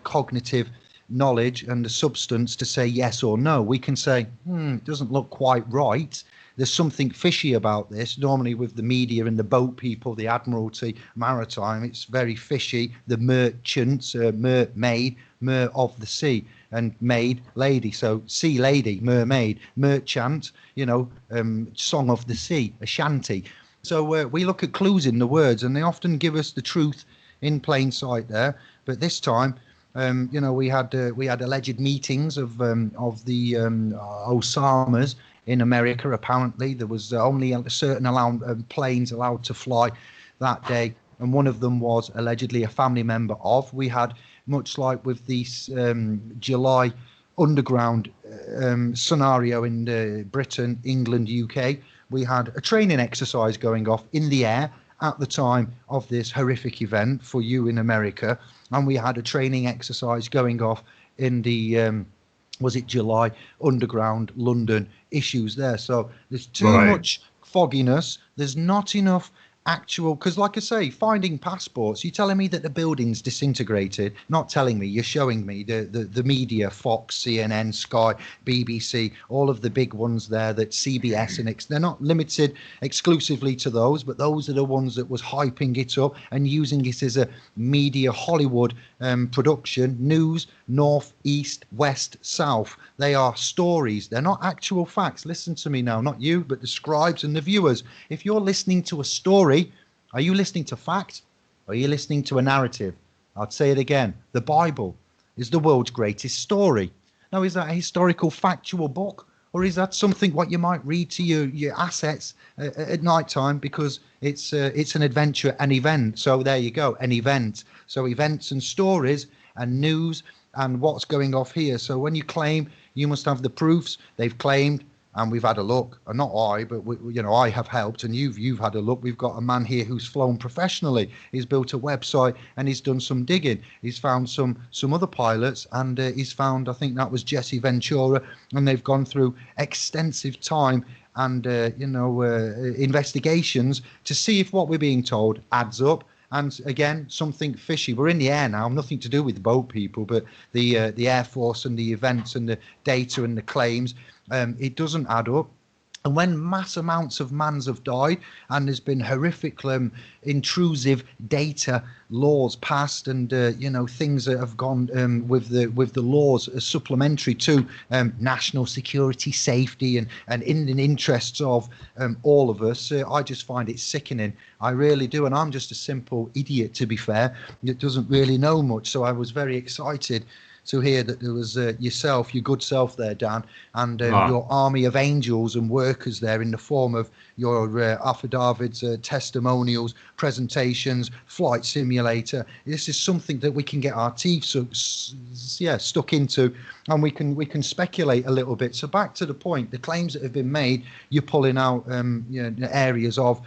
cognitive knowledge and the substance to say yes or no. We can say, it doesn't look quite right. There's something fishy about this. Normally with the media and the boat people, the Admiralty, Maritime, it's very fishy. The merchants, mermaid, mer of the sea, and maid, lady. So sea lady, mermaid, merchant, song of the sea, a shanty. So we look at clues in the words, and they often give us the truth in plain sight there. But this time, we had alleged meetings of the Osamas in America. Apparently there was only a certain amount planes allowed to fly that day, and one of them was allegedly a family member of. We had, much like with this July underground scenario in Britain, England, UK, we had a training exercise going off in the air, at the time of this horrific event for you in America, and we had a training exercise going off in the was it July, underground London issues there. So there's too much fogginess. There's not enough actual, because like I say, finding passports, you're telling me that the building's disintegrated, not telling me, you're showing me the media, Fox, CNN, Sky, BBC, all of the big ones there, that CBS and they're not limited exclusively to those, but those are the ones that was hyping it up and using it as a media Hollywood production. News, north, east, west, south. They are stories. They're not actual facts. Listen to me now, not you, but the scribes and the viewers. If you're listening to a story, are you listening to fact? Or are you listening to a narrative? I'd say it again. The Bible is the world's greatest story. Now, is that a historical, factual book? Or is that something what you might read to your assets at night time, because it's an adventure, an event. So there you go, an event. So events and stories and news and what's going off here. So when you claim, you must have the proofs. They've claimed, and we've had a look. And not I, but I have helped, and you've had a look. We've got a man here who's flown professionally. He's built a website and he's done some digging. He's found some other pilots, and he's found, I think that was Jesse Ventura, and they've gone through extensive time and investigations to see if what we're being told adds up. And again, something fishy. We're in the air now, nothing to do with boat people, but the Air Force and the events and the data and the claims, it doesn't add up. And when mass amounts of mans have died, and there's been horrific intrusive data laws passed, and things that have gone with the laws supplementary to national security, safety, and in the interests of all of us, I just find it sickening. I really do. And I'm just a simple idiot, to be fair, that doesn't really know much. So I was very excited to hear that there was yourself, your good self there, Dan, and your army of angels and workers there in the form of your affidavits, testimonials, presentations, flight simulator. This is something that we can get our teeth stuck into, and we can speculate a little bit. So back to the point, the claims that have been made, you're pulling out areas of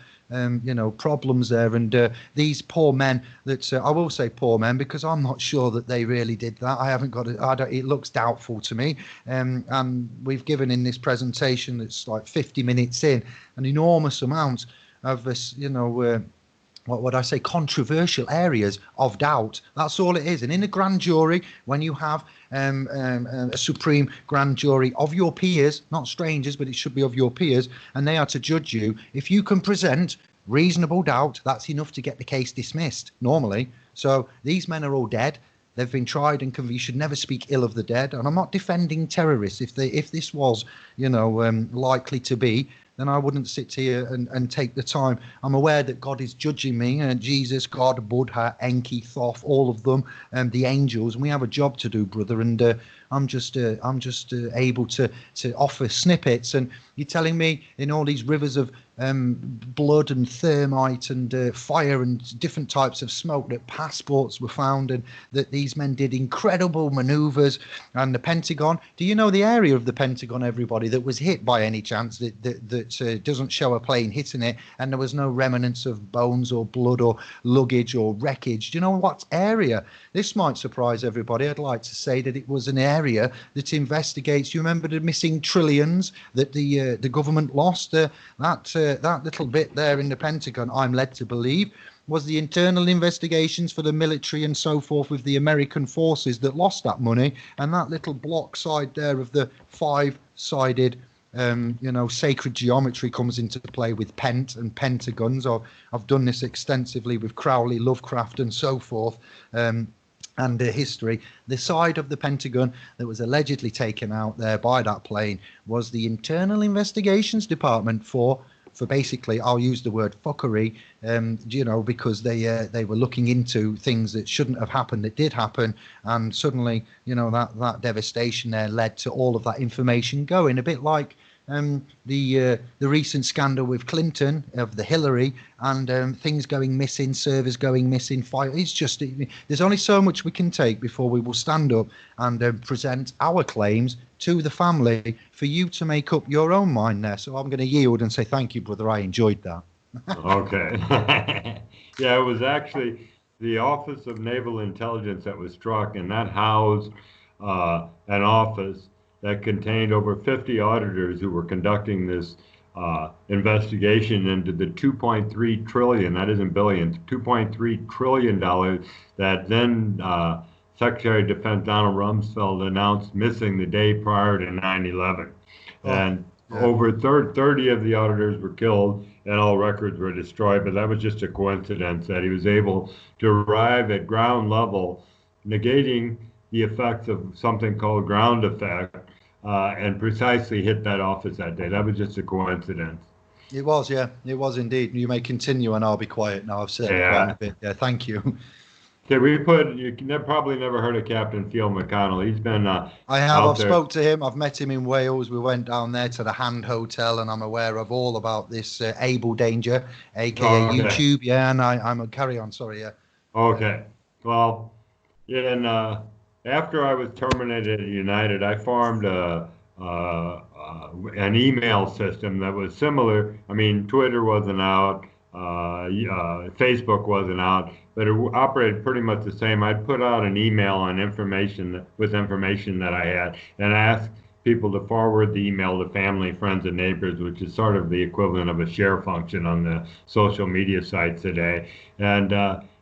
problems there, and these poor men that I will say poor men, because I'm not sure that they really did that. I haven't got it. It looks doubtful to me, and we've given in this presentation that's like 50 minutes in an enormous amount of this, what would I say, controversial areas of doubt. That's all it is. And in a grand jury, when you have a supreme grand jury of your peers, not strangers, but it should be of your peers, and they are to judge you, if you can present reasonable doubt, that's enough to get the case dismissed normally. So these men are all dead. They've been tried and convicted. You should never speak ill of the dead. And I'm not defending terrorists. If this was, likely to be, then I wouldn't sit here and take the time. I'm aware that God is judging me, and Jesus, God, Buddha, Enki, Thoth, all of them, the angels, and we have a job to do, brother. And I'm just able to offer snippets. And you're telling me in all these rivers of blood and thermite and fire and different types of smoke that passports were found, and that these men did incredible maneuvers. And the Pentagon, do you know the area of the Pentagon, everybody, that was hit by any chance, that doesn't show a plane hitting it, and there was no remnants of bones or blood or luggage or wreckage? Do you know what area? This might surprise everybody. I'd like to say that it was an area that investigates, you remember the missing trillions that the government lost? That little bit there in the Pentagon, I'm led to believe, was the internal investigations for the military and so forth with the American forces that lost that money. And that little block side there of the five-sided sacred geometry comes into play with pent and pentagons. I've done this extensively with Crowley, Lovecraft, and so forth. And history. The side of the Pentagon that was allegedly taken out there by that plane was the Internal Investigations Department for basically, I'll use the word fuckery, because they were looking into things that shouldn't have happened, that did happen, and suddenly, that devastation there led to all of that information going. A bit like the recent scandal with Clinton of the Hillary, and things going missing, servers going missing, fire. It's just, there's only so much we can take before we will stand up and present our claims to the family for you to make up your own mind there. So I'm going to yield and say thank you, brother. I enjoyed that. Okay. Yeah, it was actually the Office of Naval Intelligence that was struck, and that housed an office that contained over 50 auditors who were conducting this investigation into the 2.3 trillion, that isn't billions, 2.3 trillion dollars that then Secretary of Defense Donald Rumsfeld announced missing the day prior to 9/11. Oh, And yeah. over 30 of the auditors were killed and all records were destroyed, but that was just a coincidence that he was able to arrive at ground level, negating the effects of something called ground effect, and precisely hit that office that day. That was just a coincidence. It was, yeah, it was indeed. You may continue, and I'll be quiet now. I've said quite a Yeah. bit. Yeah, thank you. Okay, probably never heard of Captain Phil McConnell. He's been I have. out I've there. spoke to him. I've met him in Wales. We went down there to the Hand Hotel, and I'm aware of all about this Able Danger, aka Oh, okay. YouTube. Yeah, and I'm a carry on. Sorry, yeah. Okay. Well, yeah, and after I was terminated at United, I formed an email system that was similar. I mean, Twitter wasn't out, Facebook wasn't out, but it operated pretty much the same. I'd put out an email on information that I had, and ask people to forward the email to family, friends, and neighbors, which is sort of the equivalent of a share function on the social media sites today. And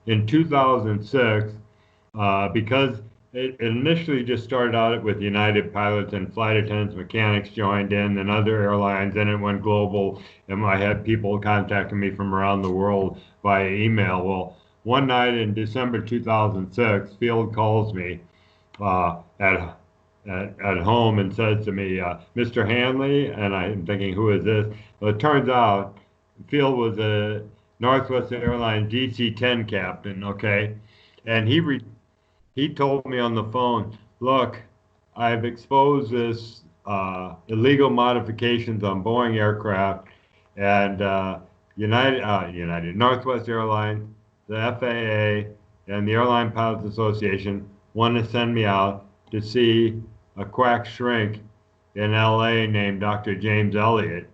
in 2006, because it initially just started out with United pilots and flight attendants, mechanics joined in, and other airlines, and it went global. And I had people contacting me from around the world via email. Well, one night in December 2006, Field calls me uh, at, at home and says to me, Mr. Hanley, and I'm thinking, who is this? Well, it turns out Field was a Northwest Airlines DC-10 captain, okay? And he told me on the phone, look, I've exposed this illegal modifications on Boeing aircraft, and United, Northwest Airlines, the FAA, and the Airline Pilots Association want to send me out to see a quack shrink in LA named Dr. James Elliott,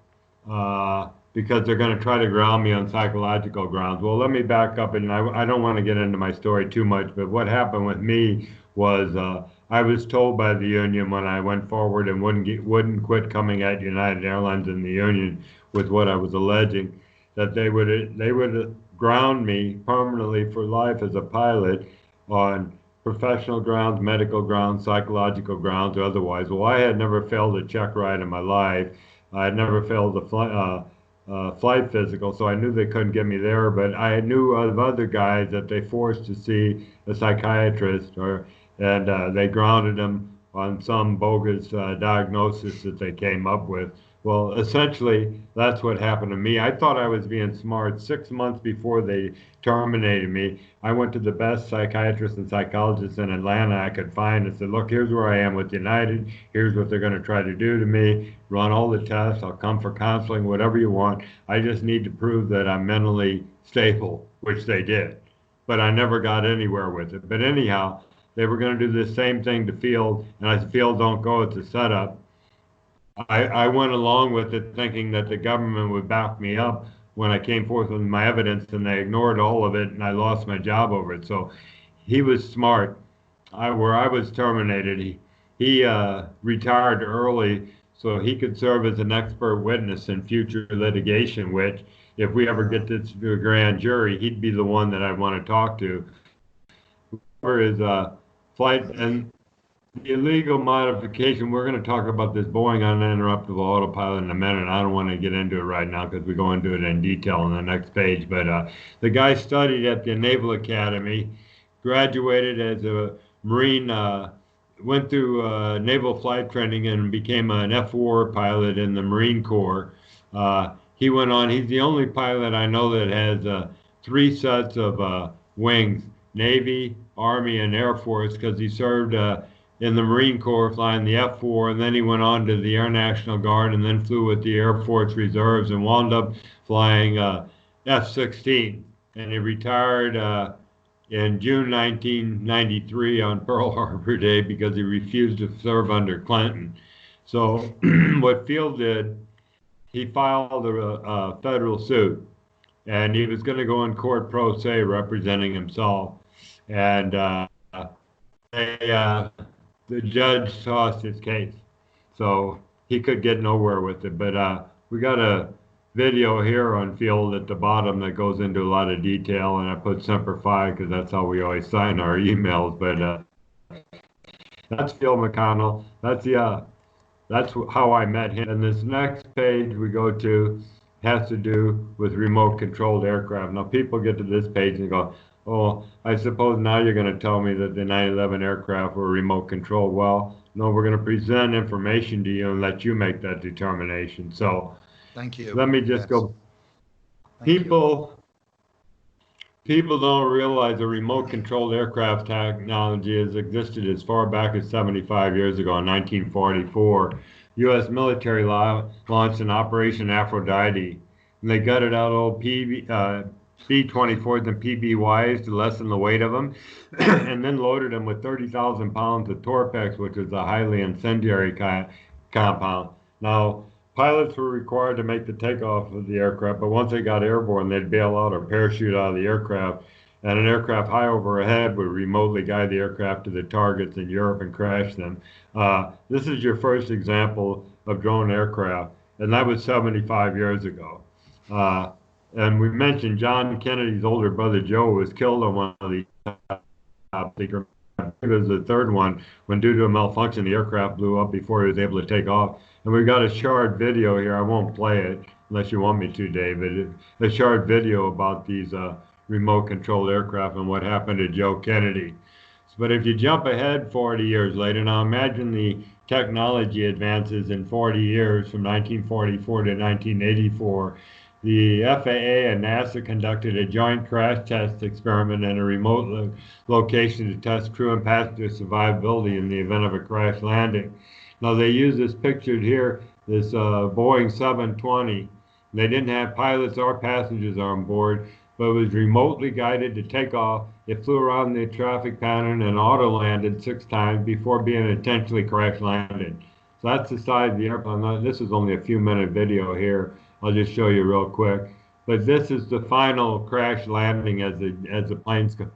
because they're going to try to ground me on psychological grounds. Well, let me back up, and I don't want to get into my story too much, but what happened with me was I was told by the union when I went forward and wouldn't quit coming at United Airlines and the union with what I was alleging, that they would ground me permanently for life as a pilot on professional grounds, medical grounds, psychological grounds, or otherwise. Well, I had never failed a check ride in my life. I had never failed a flight physical, so I knew they couldn't get me there. But I knew of other guys that they forced to see a psychiatrist, and they grounded them on some bogus diagnosis that they came up with. Well, essentially, that's what happened to me. I thought I was being smart. 6 months before they terminated me, I went to the best psychiatrist and psychologist in Atlanta I could find and said, look, here's where I am with United. Here's what they're going to try to do to me. Run all the tests. I'll come for counseling, whatever you want. I just need to prove that I'm mentally stable, which they did. But I never got anywhere with it. But anyhow, they were going to do the same thing to Field, and I said, Field, don't go. It's a setup. I went along with it thinking that the government would back me up when I came forth with my evidence, and they ignored all of it, and I lost my job over it. So he was smart. Where I was terminated, he retired early so he could serve as an expert witness in future litigation, which, if we ever get this to a grand jury, he'd be the one that I'd want to talk to. Whoever is flight and the illegal modification, we're going to talk about this Boeing uninterruptible autopilot in a minute. I don't want to get into it right now because we go into it in detail on the next page. But the guy studied at the Naval Academy, graduated as a Marine, went through naval flight training and became an F-4 pilot in the Marine Corps. He went on, he's the only pilot I know that has 3 sets of wings, Navy, Army, and Air Force, because he served in the Marine Corps flying the F-4, and then he went on to the Air National Guard and then flew with the Air Force Reserves and wound up flying F-16. And he retired in June 1993 on Pearl Harbor Day because he refused to serve under Clinton. So what Field did, he filed a federal suit and he was going to go in court pro se representing himself. And the judge tossed his case, so he could get nowhere with it. But we got a video here on Field at the bottom that goes into a lot of detail, and I put Semper Fi because that's how we always sign our emails. But that's Field McConnell. That's how I met him. And this next page we go to has to do with remote controlled aircraft. Now people get to this page and go, oh, I suppose now you're going to tell me that the 9/11 aircraft were remote controlled. Well, no, we're going to present information to you and let you make that determination. So thank you. Let me just go. People don't realize a remote controlled aircraft technology has existed as far back as 75 years ago. In 1944, U.S. military launched an Operation Aphrodite, and they gutted out old B-24s and PBYs to lessen the weight of them, and then loaded them with 30,000 pounds of Torpex, which is a highly incendiary compound. Now, pilots were required to make the takeoff of the aircraft, but once they got airborne, they'd bail out or parachute out of the aircraft, and an aircraft high overhead would remotely guide the aircraft to the targets in Europe and crash them. This is your first example of drone aircraft, and that was 75 years ago. And we mentioned John Kennedy's older brother Joe was killed on one of these top secret. It was the third one when, due to a malfunction, the aircraft blew up before he was able to take off. And we've got a short video here. I won't play it unless you want me to, David. A short video about these remote controlled aircraft and what happened to Joe Kennedy. But if you jump ahead 40 years later, now imagine the technology advances in 40 years from 1944 to 1984. The FAA and NASA conducted a joint crash test experiment in a remote location to test crew and passenger survivability in the event of a crash landing. Now, they use this pictured here, this Boeing 720. They didn't have pilots or passengers on board, but it was remotely guided to take off. It flew around the traffic pattern and auto-landed 6 times before being intentionally crash-landed. So that's the size of the airplane. This is only a few-minute video here. I'll just show you real quick. But this is the final crash landing as the planes go.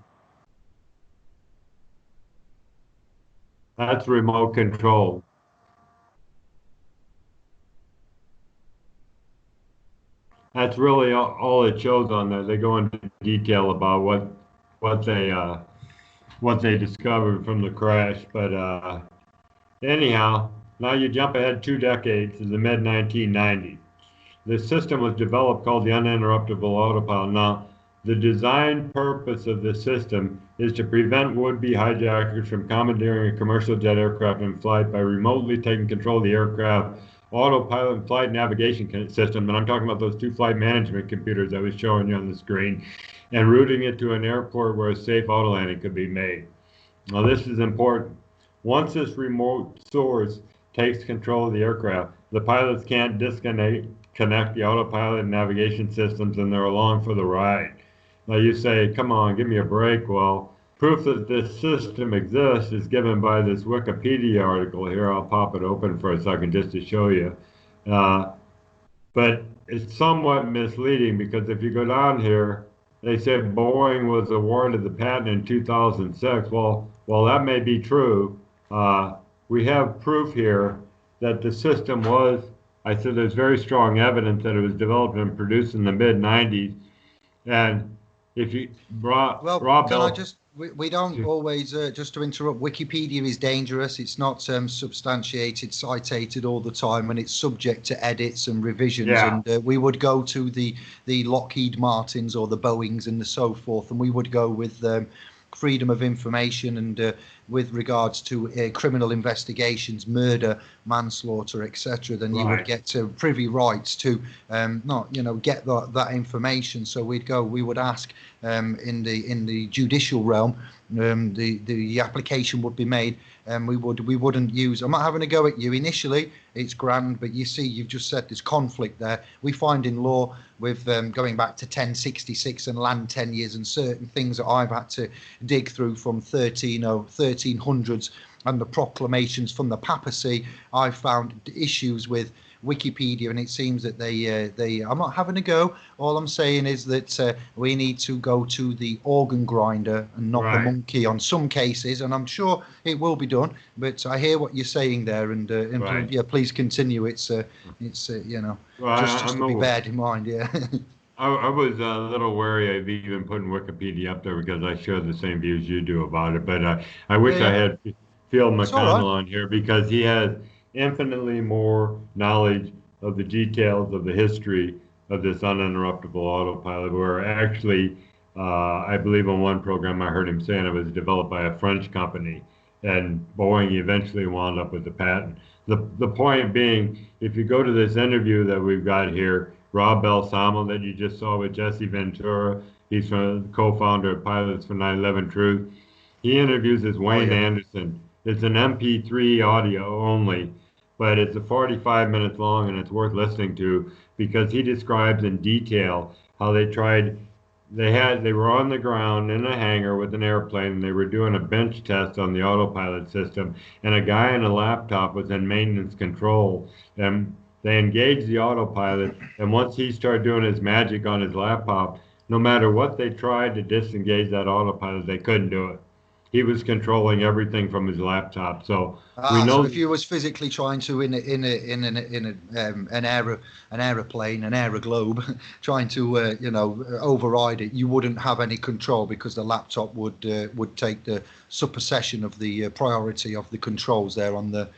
That's remote control. That's really all it shows on there. They go into detail about what they discovered from the crash. But anyhow, now you jump ahead 2 decades to the mid-1990s. The system was developed called the uninterruptible autopilot. Now, the design purpose of this system is to prevent would-be hijackers from commandeering a commercial jet aircraft in flight by remotely taking control of the aircraft autopilot and flight navigation system, and I'm talking about those 2 flight management computers I was showing you on the screen, and routing it to an airport where a safe auto landing could be made. Now, this is important. Once this remote source takes control of the aircraft, the pilots can't connect the autopilot and navigation systems, and they're along for the ride. Now you say, come on, give me a break. Well, proof that this system exists is given by this Wikipedia article here. I'll pop it open for a second just to show you. But it's somewhat misleading because if you go down here, they said Boeing was awarded the patent in 2006. Well, while that may be true, we have proof here that the system was, I said there's very strong evidence that it was developed and produced in the mid-90s. And if you, we don't always, just to interrupt, Wikipedia is dangerous. It's not substantiated, cited all the time, and it's subject to edits and revisions. Yeah. And we would go to the Lockheed Martins or the Boeings and so forth, and we would go with freedom of information and with regards to criminal investigations, murder, manslaughter, etc., then you would get to privy rights to get that information. So we would ask in the judicial realm, the application would be made, and we wouldn't use. I'm not having a go at you initially. It's grand, but you see, you've just said there's conflict there. We find in law with going back to 1066 and land tenures and certain things that I've had to dig through from 1300s and the proclamations from the papacy. I found issues with Wikipedia, and it seems that they. I'm not having a go. All I'm saying is that we need to go to the organ grinder and knock a Right. monkey on some cases, and I'm sure it will be done. But I hear what you're saying there, and Right. yeah, please continue. It's you know, Well, just I'm to be a, bared in mind. Yeah. I was a little wary of even putting Wikipedia up there because I share the same views you do about it. But I Yeah, wish I yeah. had Phil It's all right. McConnell on here because he has infinitely more knowledge of the details of the history of this uninterruptible autopilot. Where actually, I believe on one program I heard him saying it was developed by a French company, and Boeing eventually wound up with the patent. The point being, if you go to this interview that we've got here, Rob Balsamo that you just saw with Jesse Ventura, he's from co-founder of Pilots for 9/11 Truth. He interviews as Oh Wayne yeah. Anderson. It's an MP3 audio only, but it's a 45 minutes long and it's worth listening to because he describes in detail how they were on the ground in a hangar with an airplane and they were doing a bench test on the autopilot system, and a guy in a laptop was in maintenance control, and they engaged the autopilot, and once he started doing his magic on his laptop, no matter what they tried to disengage that autopilot, they couldn't do it. He was controlling everything from his laptop. So we Ah, so know. if you was physically trying to an aeroplane, an aeroglobe, trying to override it, you wouldn't have any control because the laptop would take the supersession of the priority of the controls there on the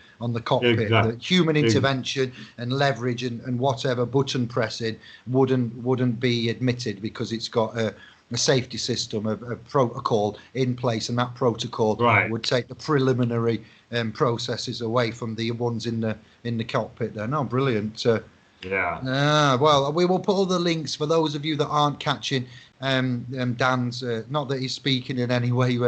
cockpit. The Exactly. human intervention and leverage and whatever button pressing wouldn't be admitted because it's got a safety system, a protocol in place, and that protocol Right. would take the preliminary processes away from the ones in the cockpit there. No, brilliant. Yeah. Well, we will put all the links for those of you that aren't catching Dan's. Not that he's speaking in any way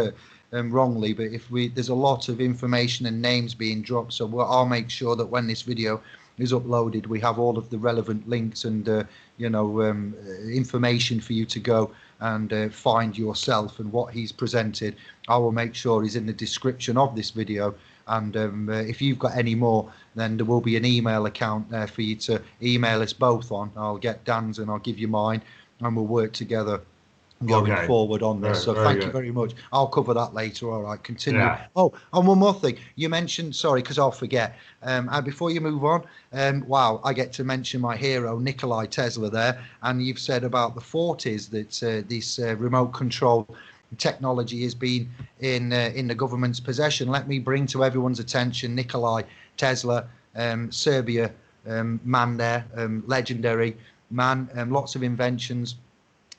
wrongly, but there's a lot of information and names being dropped, so I'll make sure that when this video is uploaded, we have all of the relevant links and information for you to go and find yourself, and what he's presented I will make sure he's in the description of this video. And if you've got any more, then there will be an email account there for you to email us both on. I'll get Dan's and I'll give you mine, and we'll work together going Okay. forward on this. So Very thank you good. very much. I'll cover that later. All right, continue. Yeah. Oh, and one more thing. You mentioned, sorry, because I'll forget. And before you move on, wow, I get to mention my hero, Nikolai Tesla there. And you've said about the 40s that this remote control technology has been in the government's possession. Let me bring to everyone's attention Nikolai Tesla, Serbia man there, legendary man, lots of inventions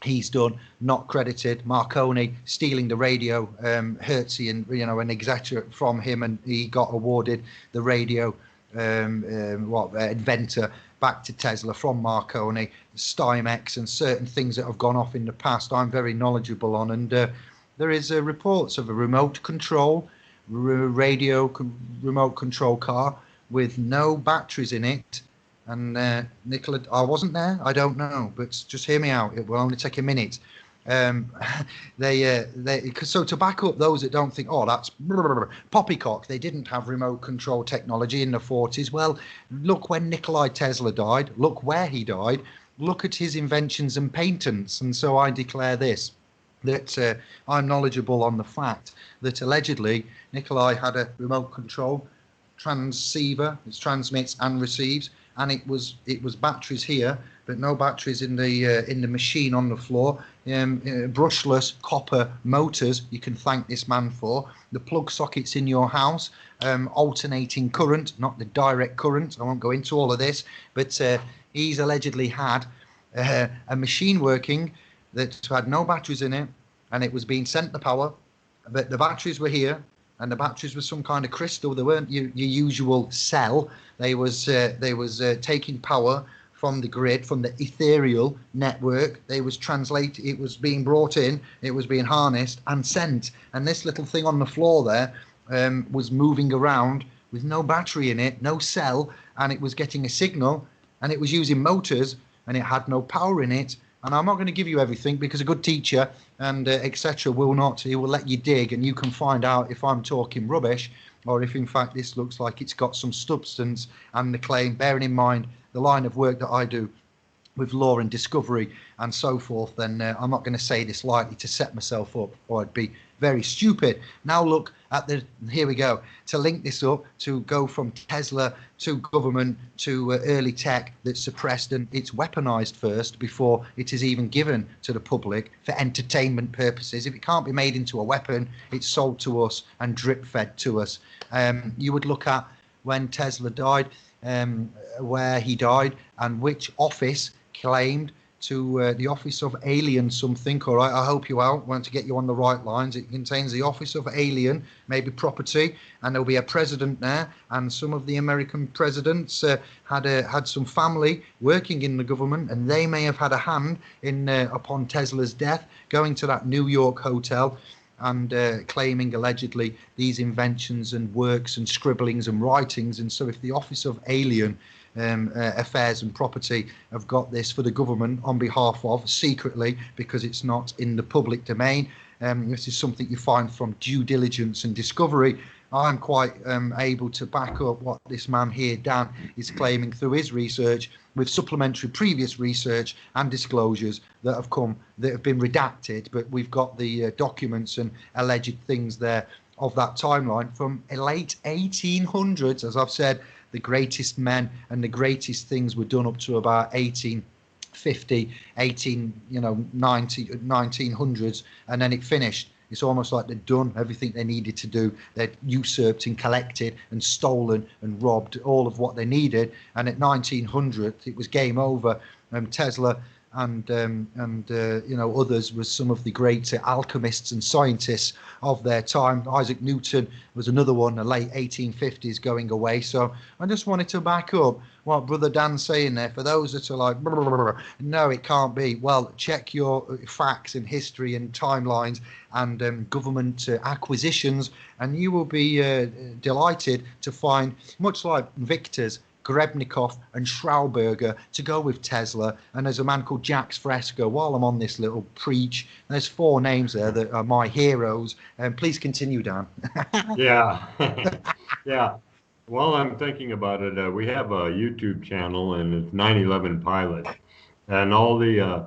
he's done, not credited. Marconi stealing the radio, Hertzie, and an executive from him, and he got awarded the radio inventor back to Tesla from Marconi. Stymex and certain things that have gone off in the past I'm very knowledgeable on, and there is reports of a remote control remote control car with no batteries in it. And Nicola, I wasn't there. I don't know, but just hear me out. It will only take a minute. So to back up those that don't think, oh, that's poppycock, they didn't have remote control technology in the 40s. Well, look when Nikolai Tesla died. Look where he died. Look at his inventions and patents. And so I declare this, that I'm knowledgeable on the fact that allegedly Nikolai had a remote control transceiver, which transmits and receives, and it was batteries here, but no batteries in the machine on the floor. Brushless copper motors you can thank this man for. The plug sockets in your house, alternating current, not the direct current. I won't go into all of this, but he's allegedly had a machine working that had no batteries in it, and it was being sent the power, but the batteries were here. And the batteries were some kind of crystal. They weren't your usual cell. They was taking power from the grid, from the ethereal network. It was being brought in. It was being harnessed and sent. And this little thing on the floor there was moving around with no battery in it, no cell, and it was getting a signal, and it was using motors, and it had no power in it. And I'm not going to give you everything, because a good teacher and etc. will not. He will let you dig, and you can find out if I'm talking rubbish or if in fact this looks like it's got some substance and the claim, bearing in mind the line of work that I do with law and discovery and so forth. Then I'm not going to say this lightly to set myself up, or I'd be very stupid. Now look at the, here we go, to link this up, to go from Tesla to government to early tech that's suppressed, and it's weaponized first before it is even given to the public for entertainment purposes. If it can't be made into a weapon, it's sold to us and drip fed to us. You would look at when Tesla died, where he died and which office claimed to the office of alien something. All right, I hope you out. Want to get you on the right lines. It contains the office of alien, maybe property, and there'll be a president there. And some of the American presidents had some family working in the government, and they may have had a hand in upon Tesla's death, going to that New York hotel and claiming allegedly these inventions and works and scribblings and writings. And so if the office of alien affairs and property have got this for the government on behalf of, secretly, because it's not in the public domain, this is something you find from due diligence and discovery. I'm quite able to back up what this man here, Dan, is claiming through his research, with supplementary previous research and disclosures that have come, that have been redacted, but we've got the documents and alleged things there of that timeline from late 1800s. As I've said, the greatest men and the greatest things were done up to about 1850, 1900s, and then it finished. It's almost like they'd done everything they needed to do. They'd usurped and collected and stolen and robbed all of what they needed. And at 1900, it was game over. Tesla and others was some of the great alchemists and scientists of their time. Isaac Newton was another one, the late 1850s, going away. So I just wanted to back up what Brother Dan's saying there. For those that are like, blah, blah, blah, no, it can't be. Well, check your facts and history and timelines and government acquisitions, and you will be delighted to find, much like Victor's, Grebnikov and Schrauberger, to go with Tesla. And there's a man called Jacques Fresco. While I'm on this little preach, there's 4 names there that are my heroes. And please continue, Dan. Yeah. Yeah. While I'm thinking about it, we have a YouTube channel, and it's 9/11 Pilot, and all the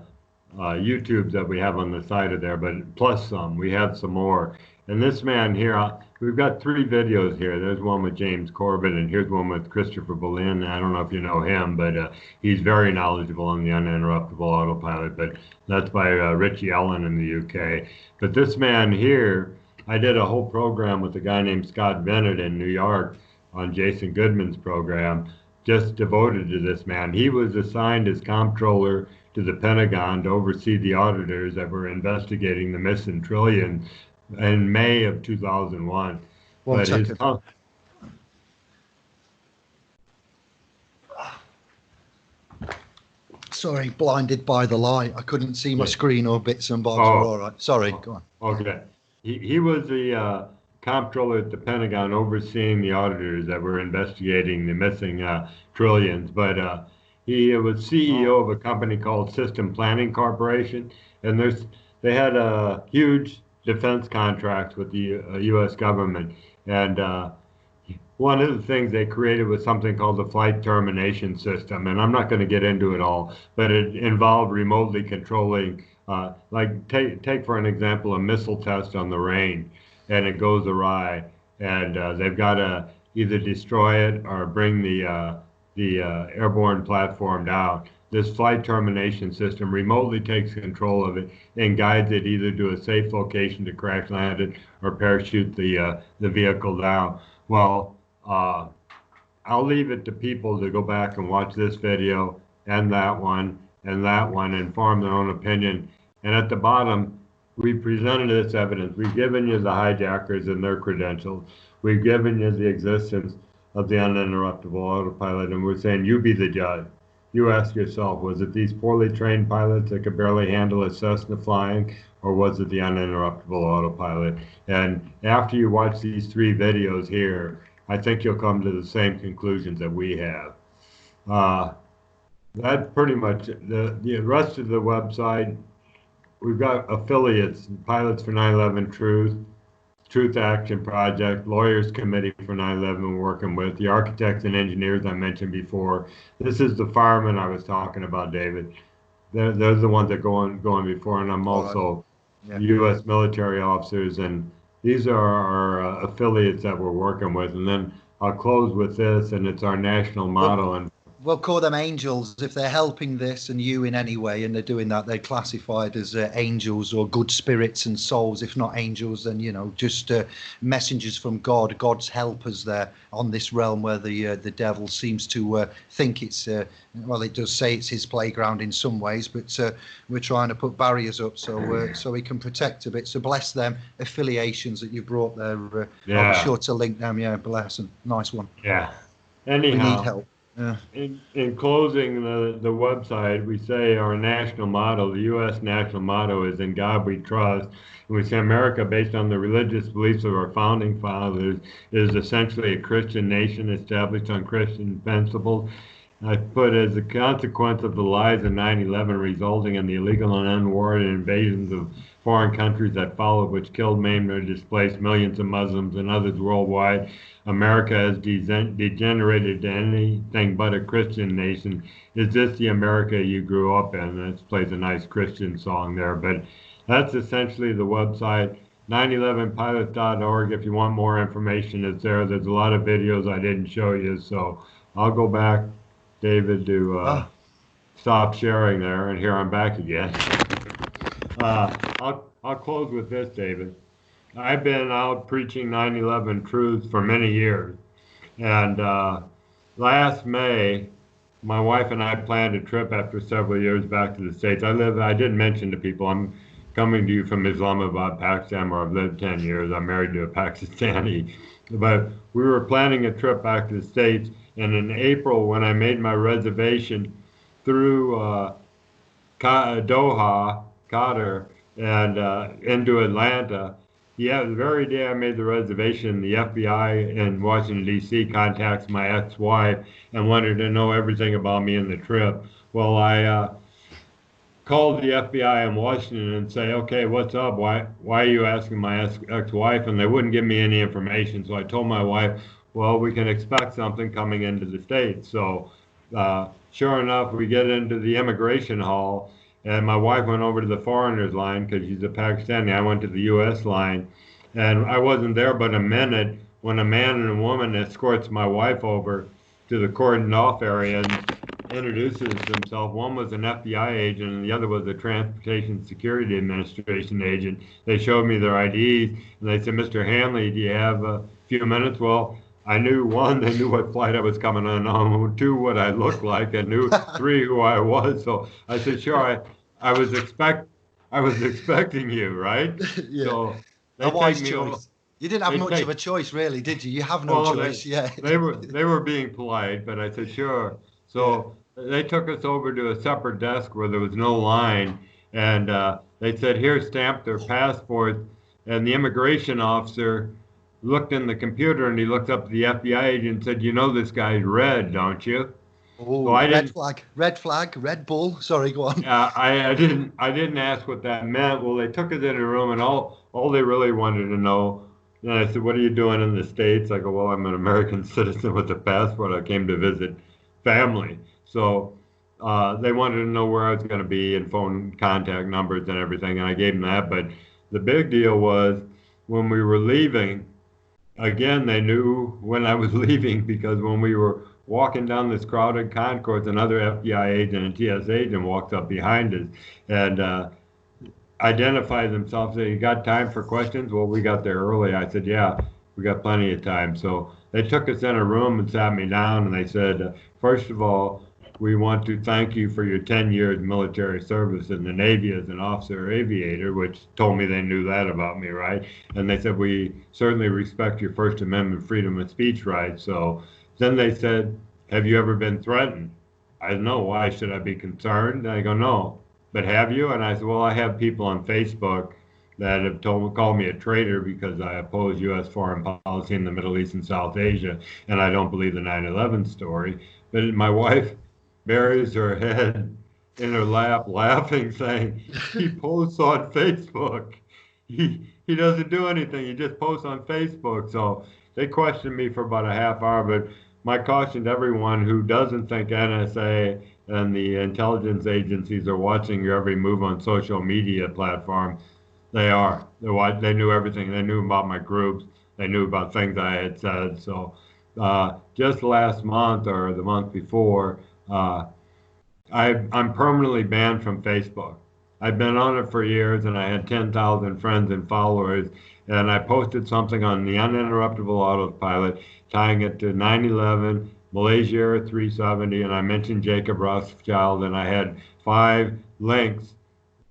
YouTubes that we have on the side of there, but plus some, we have some more. And this man here, we've got 3 videos here. There's one with James Corbett, and here's one with Christopher Boleyn. I don't know if you know him, but he's very knowledgeable on the uninterruptible autopilot, but that's by Richie Ellen in the UK. But this man here, I did a whole program with a guy named Scott Bennett in New York on Jason Goodman's program, just devoted to this man. He was assigned as comptroller to the Pentagon to oversee the auditors that were investigating the missing trillion in May of 2001. One second. Sorry, blinded by the light. I couldn't see my screen or bits and bobs. All right. Sorry, go on. Okay. He was the comptroller at the Pentagon overseeing the auditors that were investigating the missing trillions. But he was CEO of a company called System Planning Corporation, and they had a huge defense contracts with the U.S. government, and one of the things they created was something called the flight termination system, and I'm not going to get into it all, but it involved remotely controlling, like take for an example a missile test on the range, and it goes awry, and they've got to either destroy it or bring the airborne platform down. This flight termination system remotely takes control of it and guides it either to a safe location to crash land it or parachute the vehicle down. Well, I'll leave it to people to go back and watch this video and that one and form their own opinion. And at the bottom, we presented this evidence. We've given you the hijackers and their credentials. We've given you the existence of the uninterruptible autopilot, and we're saying you be the judge. You ask yourself, was it these poorly trained pilots that could barely handle a Cessna flying, or was it the uninterruptible autopilot? And after you watch these 3 videos here, I think you'll come to the same conclusions that we have. That's pretty much it. The rest of the website. We've got affiliates, Pilots for 9/11 Truth, Truth Action Project, Lawyers Committee for 9/11 we're working with, the architects and engineers I mentioned before. This is the firemen I was talking about, David. They're the ones that going before, and I'm All right. also Yeah. U.S. military officers, and these are our affiliates that we're working with. And then I'll close with this, and it's our national Well, motto. And we'll call them angels if they're helping this and you in any way, and they're doing that. They're classified as angels or good spirits and souls. If not angels, then just messengers from God, God's helpers there on this realm where the devil seems to think it's. Well, it does say it's his playground in some ways, but we're trying to put barriers up so he can protect a bit. So bless them affiliations that you brought there. I'll be yeah, sure to link them. Yeah, bless them. Nice one. yeah. We need Anyhow. help. Yeah. In closing the website, we say our national motto, the U.S. national motto is "In God We Trust." And we say America, based on the religious beliefs of our founding fathers, is essentially a Christian nation established on Christian principles. I put as a consequence of the lies of 9/11 resulting in the illegal and unwarranted invasions of foreign countries that followed, which killed, maimed, or displaced millions of Muslims and others worldwide. America has degenerated to anything but a Christian nation. Is this the America you grew up in? That plays a nice Christian song there, but that's essentially the website. 911pilots.org. If you want more information, it's there. There's a lot of videos I didn't show you, so I'll go back, David, to Ah, stop sharing there, and here I'm back again. I'll close with this, David. I've been out preaching 9/11 truths for many years, and last May, my wife and I planned a trip after several years back to the States. I did mention to people, I'm coming to you from Islamabad, Pakistan, where I've lived 10 years. I'm married to a Pakistani. But we were planning a trip back to the States, and in April, when I made my reservation through Doha, Qatar, and into Atlanta. Yeah, the very day I made the reservation, the FBI in Washington, D.C. contacts my ex-wife and wanted to know everything about me and the trip. Well, I called the FBI in Washington and say, okay, what's up? Why are you asking my ex-wife? And they wouldn't give me any information. So I told my wife, well, we can expect something coming into the States. So sure enough, we get into the immigration hall, and my wife went over to the foreigners line because she's a Pakistani. I went to the U.S. line, and I wasn't there but a minute when a man and a woman escorts my wife over to the cordoned off area and introduces himself. One was an FBI agent, and the other was a Transportation Security Administration agent. They showed me their IDs, and they said, "Mr. Hanley, do you have a few minutes?" Well, I knew one, they knew what flight I was coming on, two, what I looked like, and knew three, who I was. So I said, "Sure, I was I was expecting you, right?" yeah. So A they take wise me over. choice. You didn't have They much of take a choice, really, did you? You have no well, choice. Yeah. they were being polite, but I said sure. Yeah. So they took us over to a separate desk where there was no line, and they said, "Here, stamp their passports." And the immigration officer looked in the computer and he looked up at the FBI agent and said, "You know this guy's red, don't you?" So Oh, red flag, red flag, Red Bull. Sorry, go on. I didn't ask what that meant. Well, they took us in a room, and all they really wanted to know. And I said, "What are you doing in the States?" I go, "Well, I'm an American citizen with a passport. I came to visit family." So they wanted to know where I was going to be and phone contact numbers and everything, and I gave them that. But the big deal was when we were leaving. Again, they knew when I was leaving because when we were walking down this crowded concourse, another FBI agent and TS agent walked up behind us and identified themselves. Said, "You got time for questions?" Well, we got there early. I said, "Yeah, we got plenty of time." So they took us in a room and sat me down, and they said, "First of all, we want to thank you for your 10 years military service in the Navy as an officer aviator," which told me they knew that about me, right? And they said, "We certainly respect your First Amendment freedom of speech rights." So then they said, "Have you ever been threatened?" I said, "No, why should I be concerned?" And I go, "No, but have you?" And I said, "Well, I have people on Facebook that have called me a traitor because I oppose U.S. foreign policy in the Middle East and South Asia, and I don't believe the 9/11 story." But my wife buries her head in her lap, laughing, saying, "He posts on Facebook. He doesn't do anything. He just posts on Facebook." So they questioned me for about a half hour, but my caution to everyone who doesn't think NSA and the intelligence agencies are watching your every move on social media platform. They are. They knew everything. They knew about my groups. They knew about things I had said. So just last month or the month before, uh, I'm permanently banned from Facebook. I've been on it for years, and I had 10,000 friends and followers. And I posted something on the uninterruptible autopilot, tying it to 9/11, Malaysia Air 370, and I mentioned Jacob Rothschild, and I had 5 links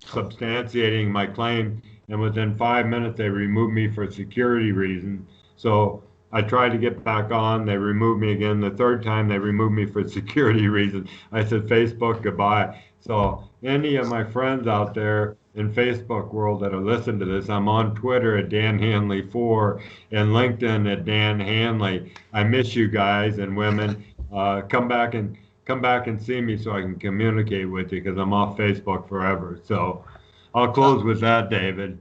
substantiating my claim. And within 5 minutes, they removed me for security reasons. So I tried to get back on. They removed me again. The third time, they removed me for security reasons. I said, Facebook, goodbye. So any of my friends out there in Facebook world that are listening to this, I'm on Twitter at Dan Hanley 4 and LinkedIn at Dan Hanley. I miss you guys and women. Come back and see me so I can communicate with you, because I'm off Facebook forever. So I'll close with that, David.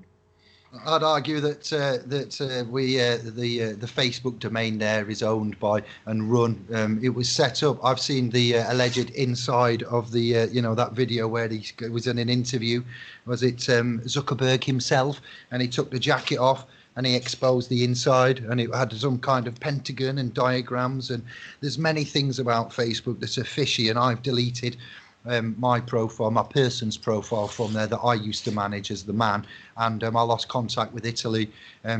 I'd argue that the Facebook domain there is owned by and run. It was set up. I've seen the alleged inside of the that video where he was in an interview. Was it Zuckerberg himself? And he took the jacket off and he exposed the inside, and it had some kind of pentagon and diagrams. And there's many things about Facebook that are fishy, and I've deleted my profile, my person's profile from there that I used to manage as the man, and I lost contact with Italy,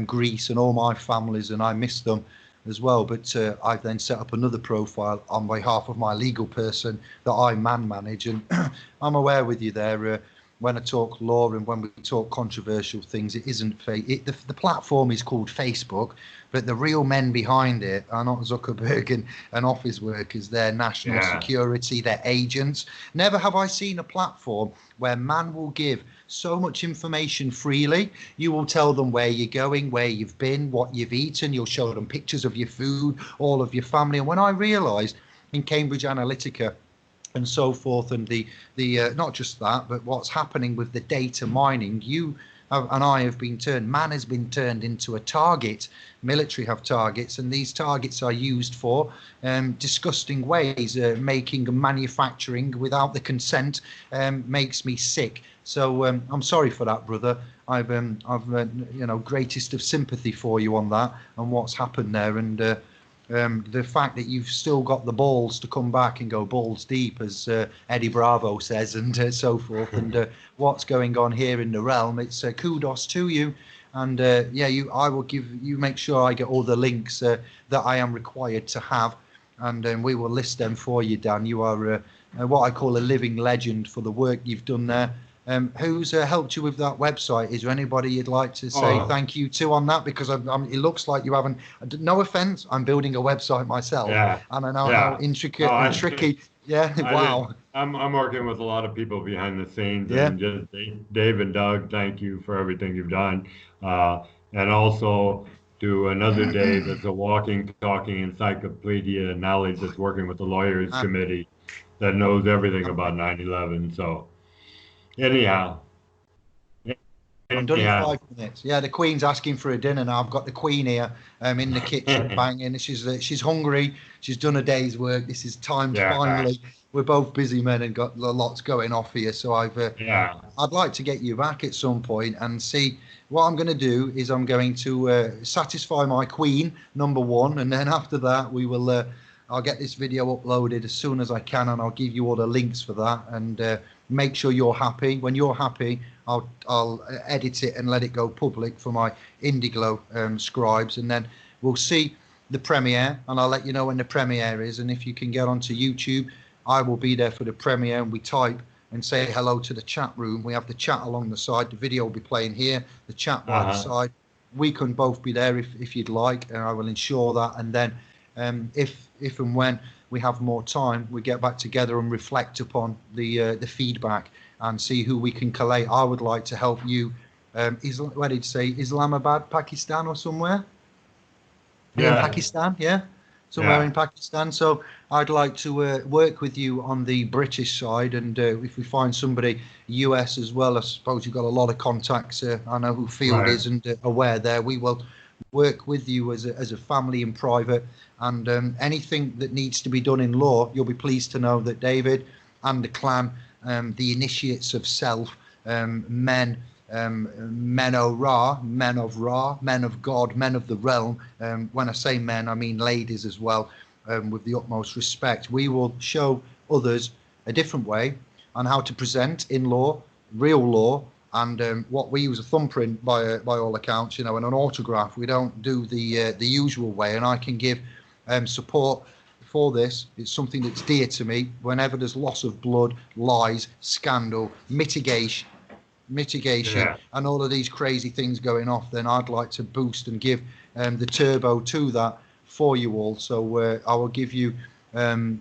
Greece, and all my families, and I missed them as well. But I've then set up another profile on behalf of my legal person that I manage, and I'm aware with you there. When I talk law and when we talk controversial things, it isn't fake. The platform is called Facebook, but the real men behind it are not Zuckerberg and office workers. They're national security, they're agents. Never have I seen a platform where man will give so much information freely. You will tell them where you're going, where you've been, what you've eaten. You'll show them pictures of your food, all of your family. And when I realised in Cambridge Analytica and so forth, and the not just that, but what's happening with the data mining, man has been turned into a target. Military have targets, and these targets are used for disgusting ways. Making and manufacturing without the consent makes me sick. So I'm sorry for that, brother. I've greatest of sympathy for you on that and what's happened there, and the fact that you've still got the balls to come back and go balls deep, as Eddie Bravo says, and so forth, and what's going on here in the realm, it's kudos to you. And I will give you, make sure I get all the links that I am required to have, and we will list them for you, Dan. You are what I call a living legend for the work you've done there. Who's helped you with that website? Is there anybody you'd like to say thank you to on that? Because it looks like you haven't. No offense, I'm building a website myself, and I know how intricate and tricky. Yeah, wow. I'm working with a lot of people behind the scenes, and just Dave and Doug, thank you for everything you've done, and also to another Dave that's a walking, talking encyclopedia of knowledge that's working with the lawyers committee that knows everything about 9/11. So. Anyhow. I'm done in 5 minutes. Yeah, the Queen's asking for a dinner now. I've got the Queen here in the kitchen banging. She's hungry. She's done a day's work. This is time finally. We're both busy men and got lots going off here. So I'd like to get you back at some point and see. What I'm going to do is I'm going to satisfy my Queen, number one, and then after that we will. I'll get this video uploaded as soon as I can, and I'll give you all the links for that, and make sure you're happy. When you're happy, I'll edit it and let it go public for my Indiglo scribes, and then we'll see the premiere, and I'll let you know when the premiere is. And if you can get onto YouTube, I will be there for the premiere, and we type and say hello to the chat room. We have the chat along the side. The video will be playing here, the chat by the side. We can both be there if you'd like, and I will ensure that. And then if and when we have more time, we get back together and reflect upon the feedback and see who we can collate. I would like to help you. Where did you say? Islamabad, Pakistan, or somewhere? Yeah, in Pakistan. Yeah. somewhere in Pakistan. So I'd like to work with you on the British side, and if we find somebody US as well, I suppose you've got a lot of contacts. I know who Field is and aware there. We will work with you as a family in private, and anything that needs to be done in law, you'll be pleased to know that David and the clan, the initiates of self, men of Ra, men of God, men of the realm. When I say men, I mean ladies as well, with the utmost respect. We will show others a different way on how to present in law, real law, and what we use a thumbprint by all accounts, and an autograph. We don't do the usual way, and I can give support for this. It's something that's dear to me. Whenever there's loss of blood, lies, scandal, mitigation, and all of these crazy things going off, then I'd like to boost and give the turbo to that for you all. So I will give you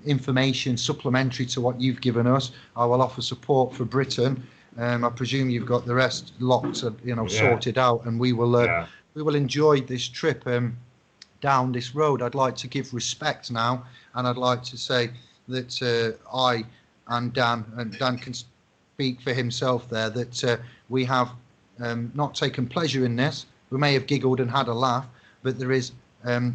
information supplementary to what you've given us. I will offer support for Britain. I presume you've got the rest locked, sorted out, and we will enjoy this trip down this road. I'd like to give respect now, and I'd like to say that I and Dan can speak for himself there, that we have not taken pleasure in this. We may have giggled and had a laugh, but there is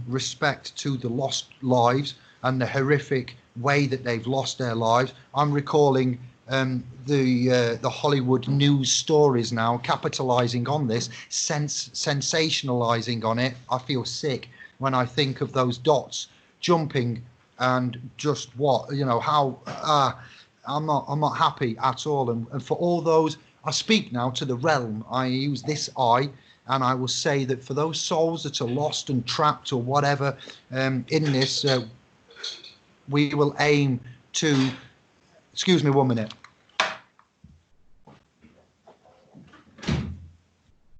respect to the lost lives and the horrific way that they've lost their lives. I'm recalling the Hollywood news stories now, capitalizing on this, sensationalizing on it. I feel sick when I think of those dots jumping, and just how I'm not happy at all. And for all those, I speak now to the realm. I use this I, and I will say that for those souls that are lost and trapped or whatever in this, we will aim to. Excuse me 1 minute.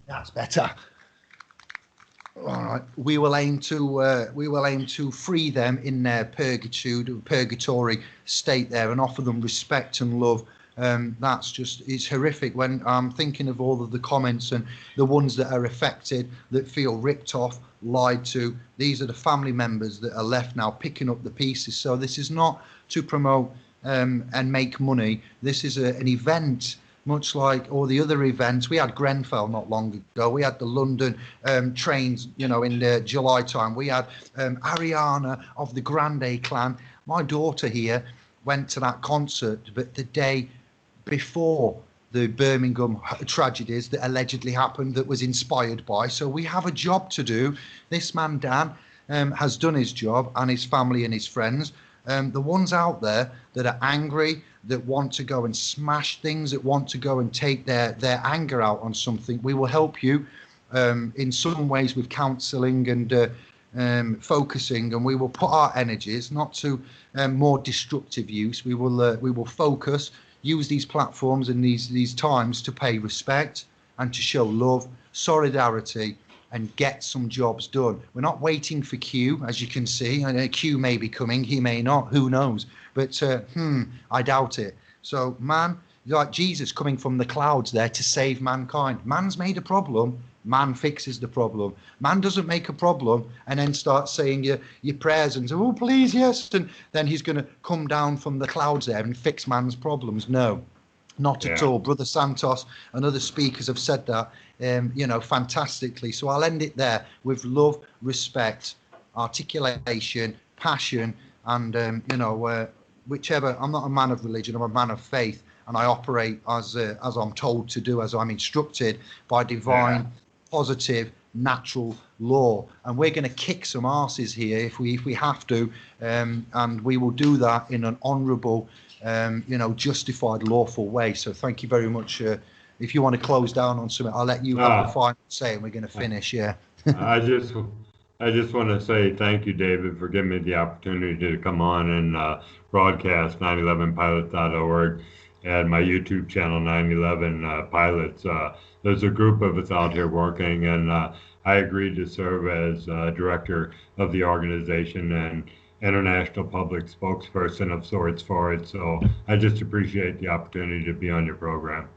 That's better. All right. We will aim to free them in their purgatory state there, and offer them respect and love. It's horrific when I'm thinking of all of the comments and the ones that are affected, that feel ripped off, lied to. These are the family members that are left now picking up the pieces. So this is not to promote and make money. This is an event, much like all the other events. We had Grenfell not long ago. We had the London trains, in the July time. We had Ariana of the Grande clan. My daughter here went to that concert, but the day before the Birmingham tragedies that allegedly happened, that was inspired by. So we have a job to do. This man, Dan, has done his job, and his family and his friends. The ones out there that are angry, that want to go and smash things, that want to go and take their anger out on something, we will help you in some ways with counselling and focusing, and we will put our energies not to more destructive use. We will focus, use these platforms and these times to pay respect and to show love, solidarity, and get some jobs done. We're not waiting for Q, as you can see. I know Q may be coming, he may not, who knows? But I doubt it. So man, like Jesus coming from the clouds there to save mankind. Man's made a problem, man fixes the problem. Man doesn't make a problem and then start saying your prayers and say, oh please, yes, and then he's going to come down from the clouds there and fix man's problems. No, not at all. Brother Santos and other speakers have said that fantastically. So I'll end it there with love, respect, articulation, passion, and whichever. I'm not a man of religion, I'm a man of faith, and I operate as I'm told to do, as I'm instructed by divine, positive, natural law. And we're going to kick some asses here if we have to, and we will do that in an honourable, justified, lawful way. So thank you very much. If you want to close down on something, I'll let you have the final say, and we're going to finish. I just want to say thank you, David, for giving me the opportunity to come on and broadcast 911pilot.org and my YouTube channel, 911 Pilots. There's a group of us out here working, and I agreed to serve as director of the organization and international public spokesperson of sorts for it. So I just appreciate the opportunity to be on your program.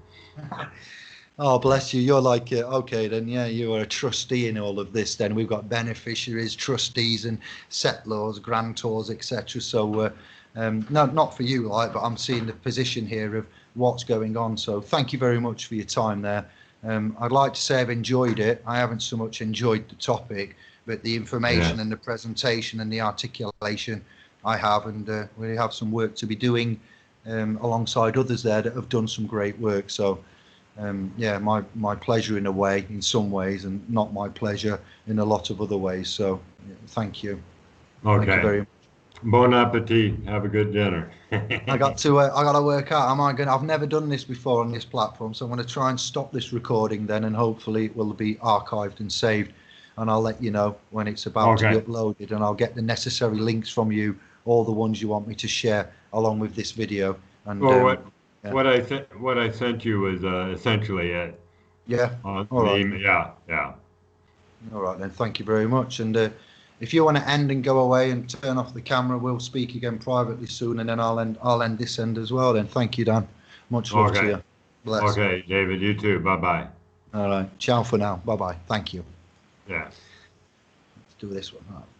Oh, bless you. You're like, okay, then, yeah, you are a trustee in all of this. Then we've got beneficiaries, trustees, and settlors, grantors, etc. So, no, not for you, like, but I'm seeing the position here of what's going on. So, thank you very much for your time there. I'd like to say I've enjoyed it. I haven't so much enjoyed the topic, but the Yeah. information and the presentation and the articulation I have, and we have some work to be doing alongside others there that have done some great work. So. Yeah, my pleasure in a way, in some ways, and not my pleasure in a lot of other ways. So, yeah, thank you. Thank you Okay. very much. Bon appetit. Have a good dinner. I got to work out. I've never done this before on this platform, so I'm going to try and stop this recording then, and hopefully it will be archived and saved. And I'll let you know when it's about to be Okay. uploaded, and I'll get the necessary links from you, all the ones you want me to share along with this video. And Well, yeah, what I sent you was essentially it. yeah, all The right. email. Yeah, yeah. All right then, thank you very much. And if you want to end and go away and turn off the camera, we'll speak again privately soon, and then I'll end this end as well. Then thank you, Dan. Much love to Okay. you. Bless. Okay, David. You too. Bye bye. All right. Ciao for now. Bye bye. Thank you. Yeah. Let's do this one. All right.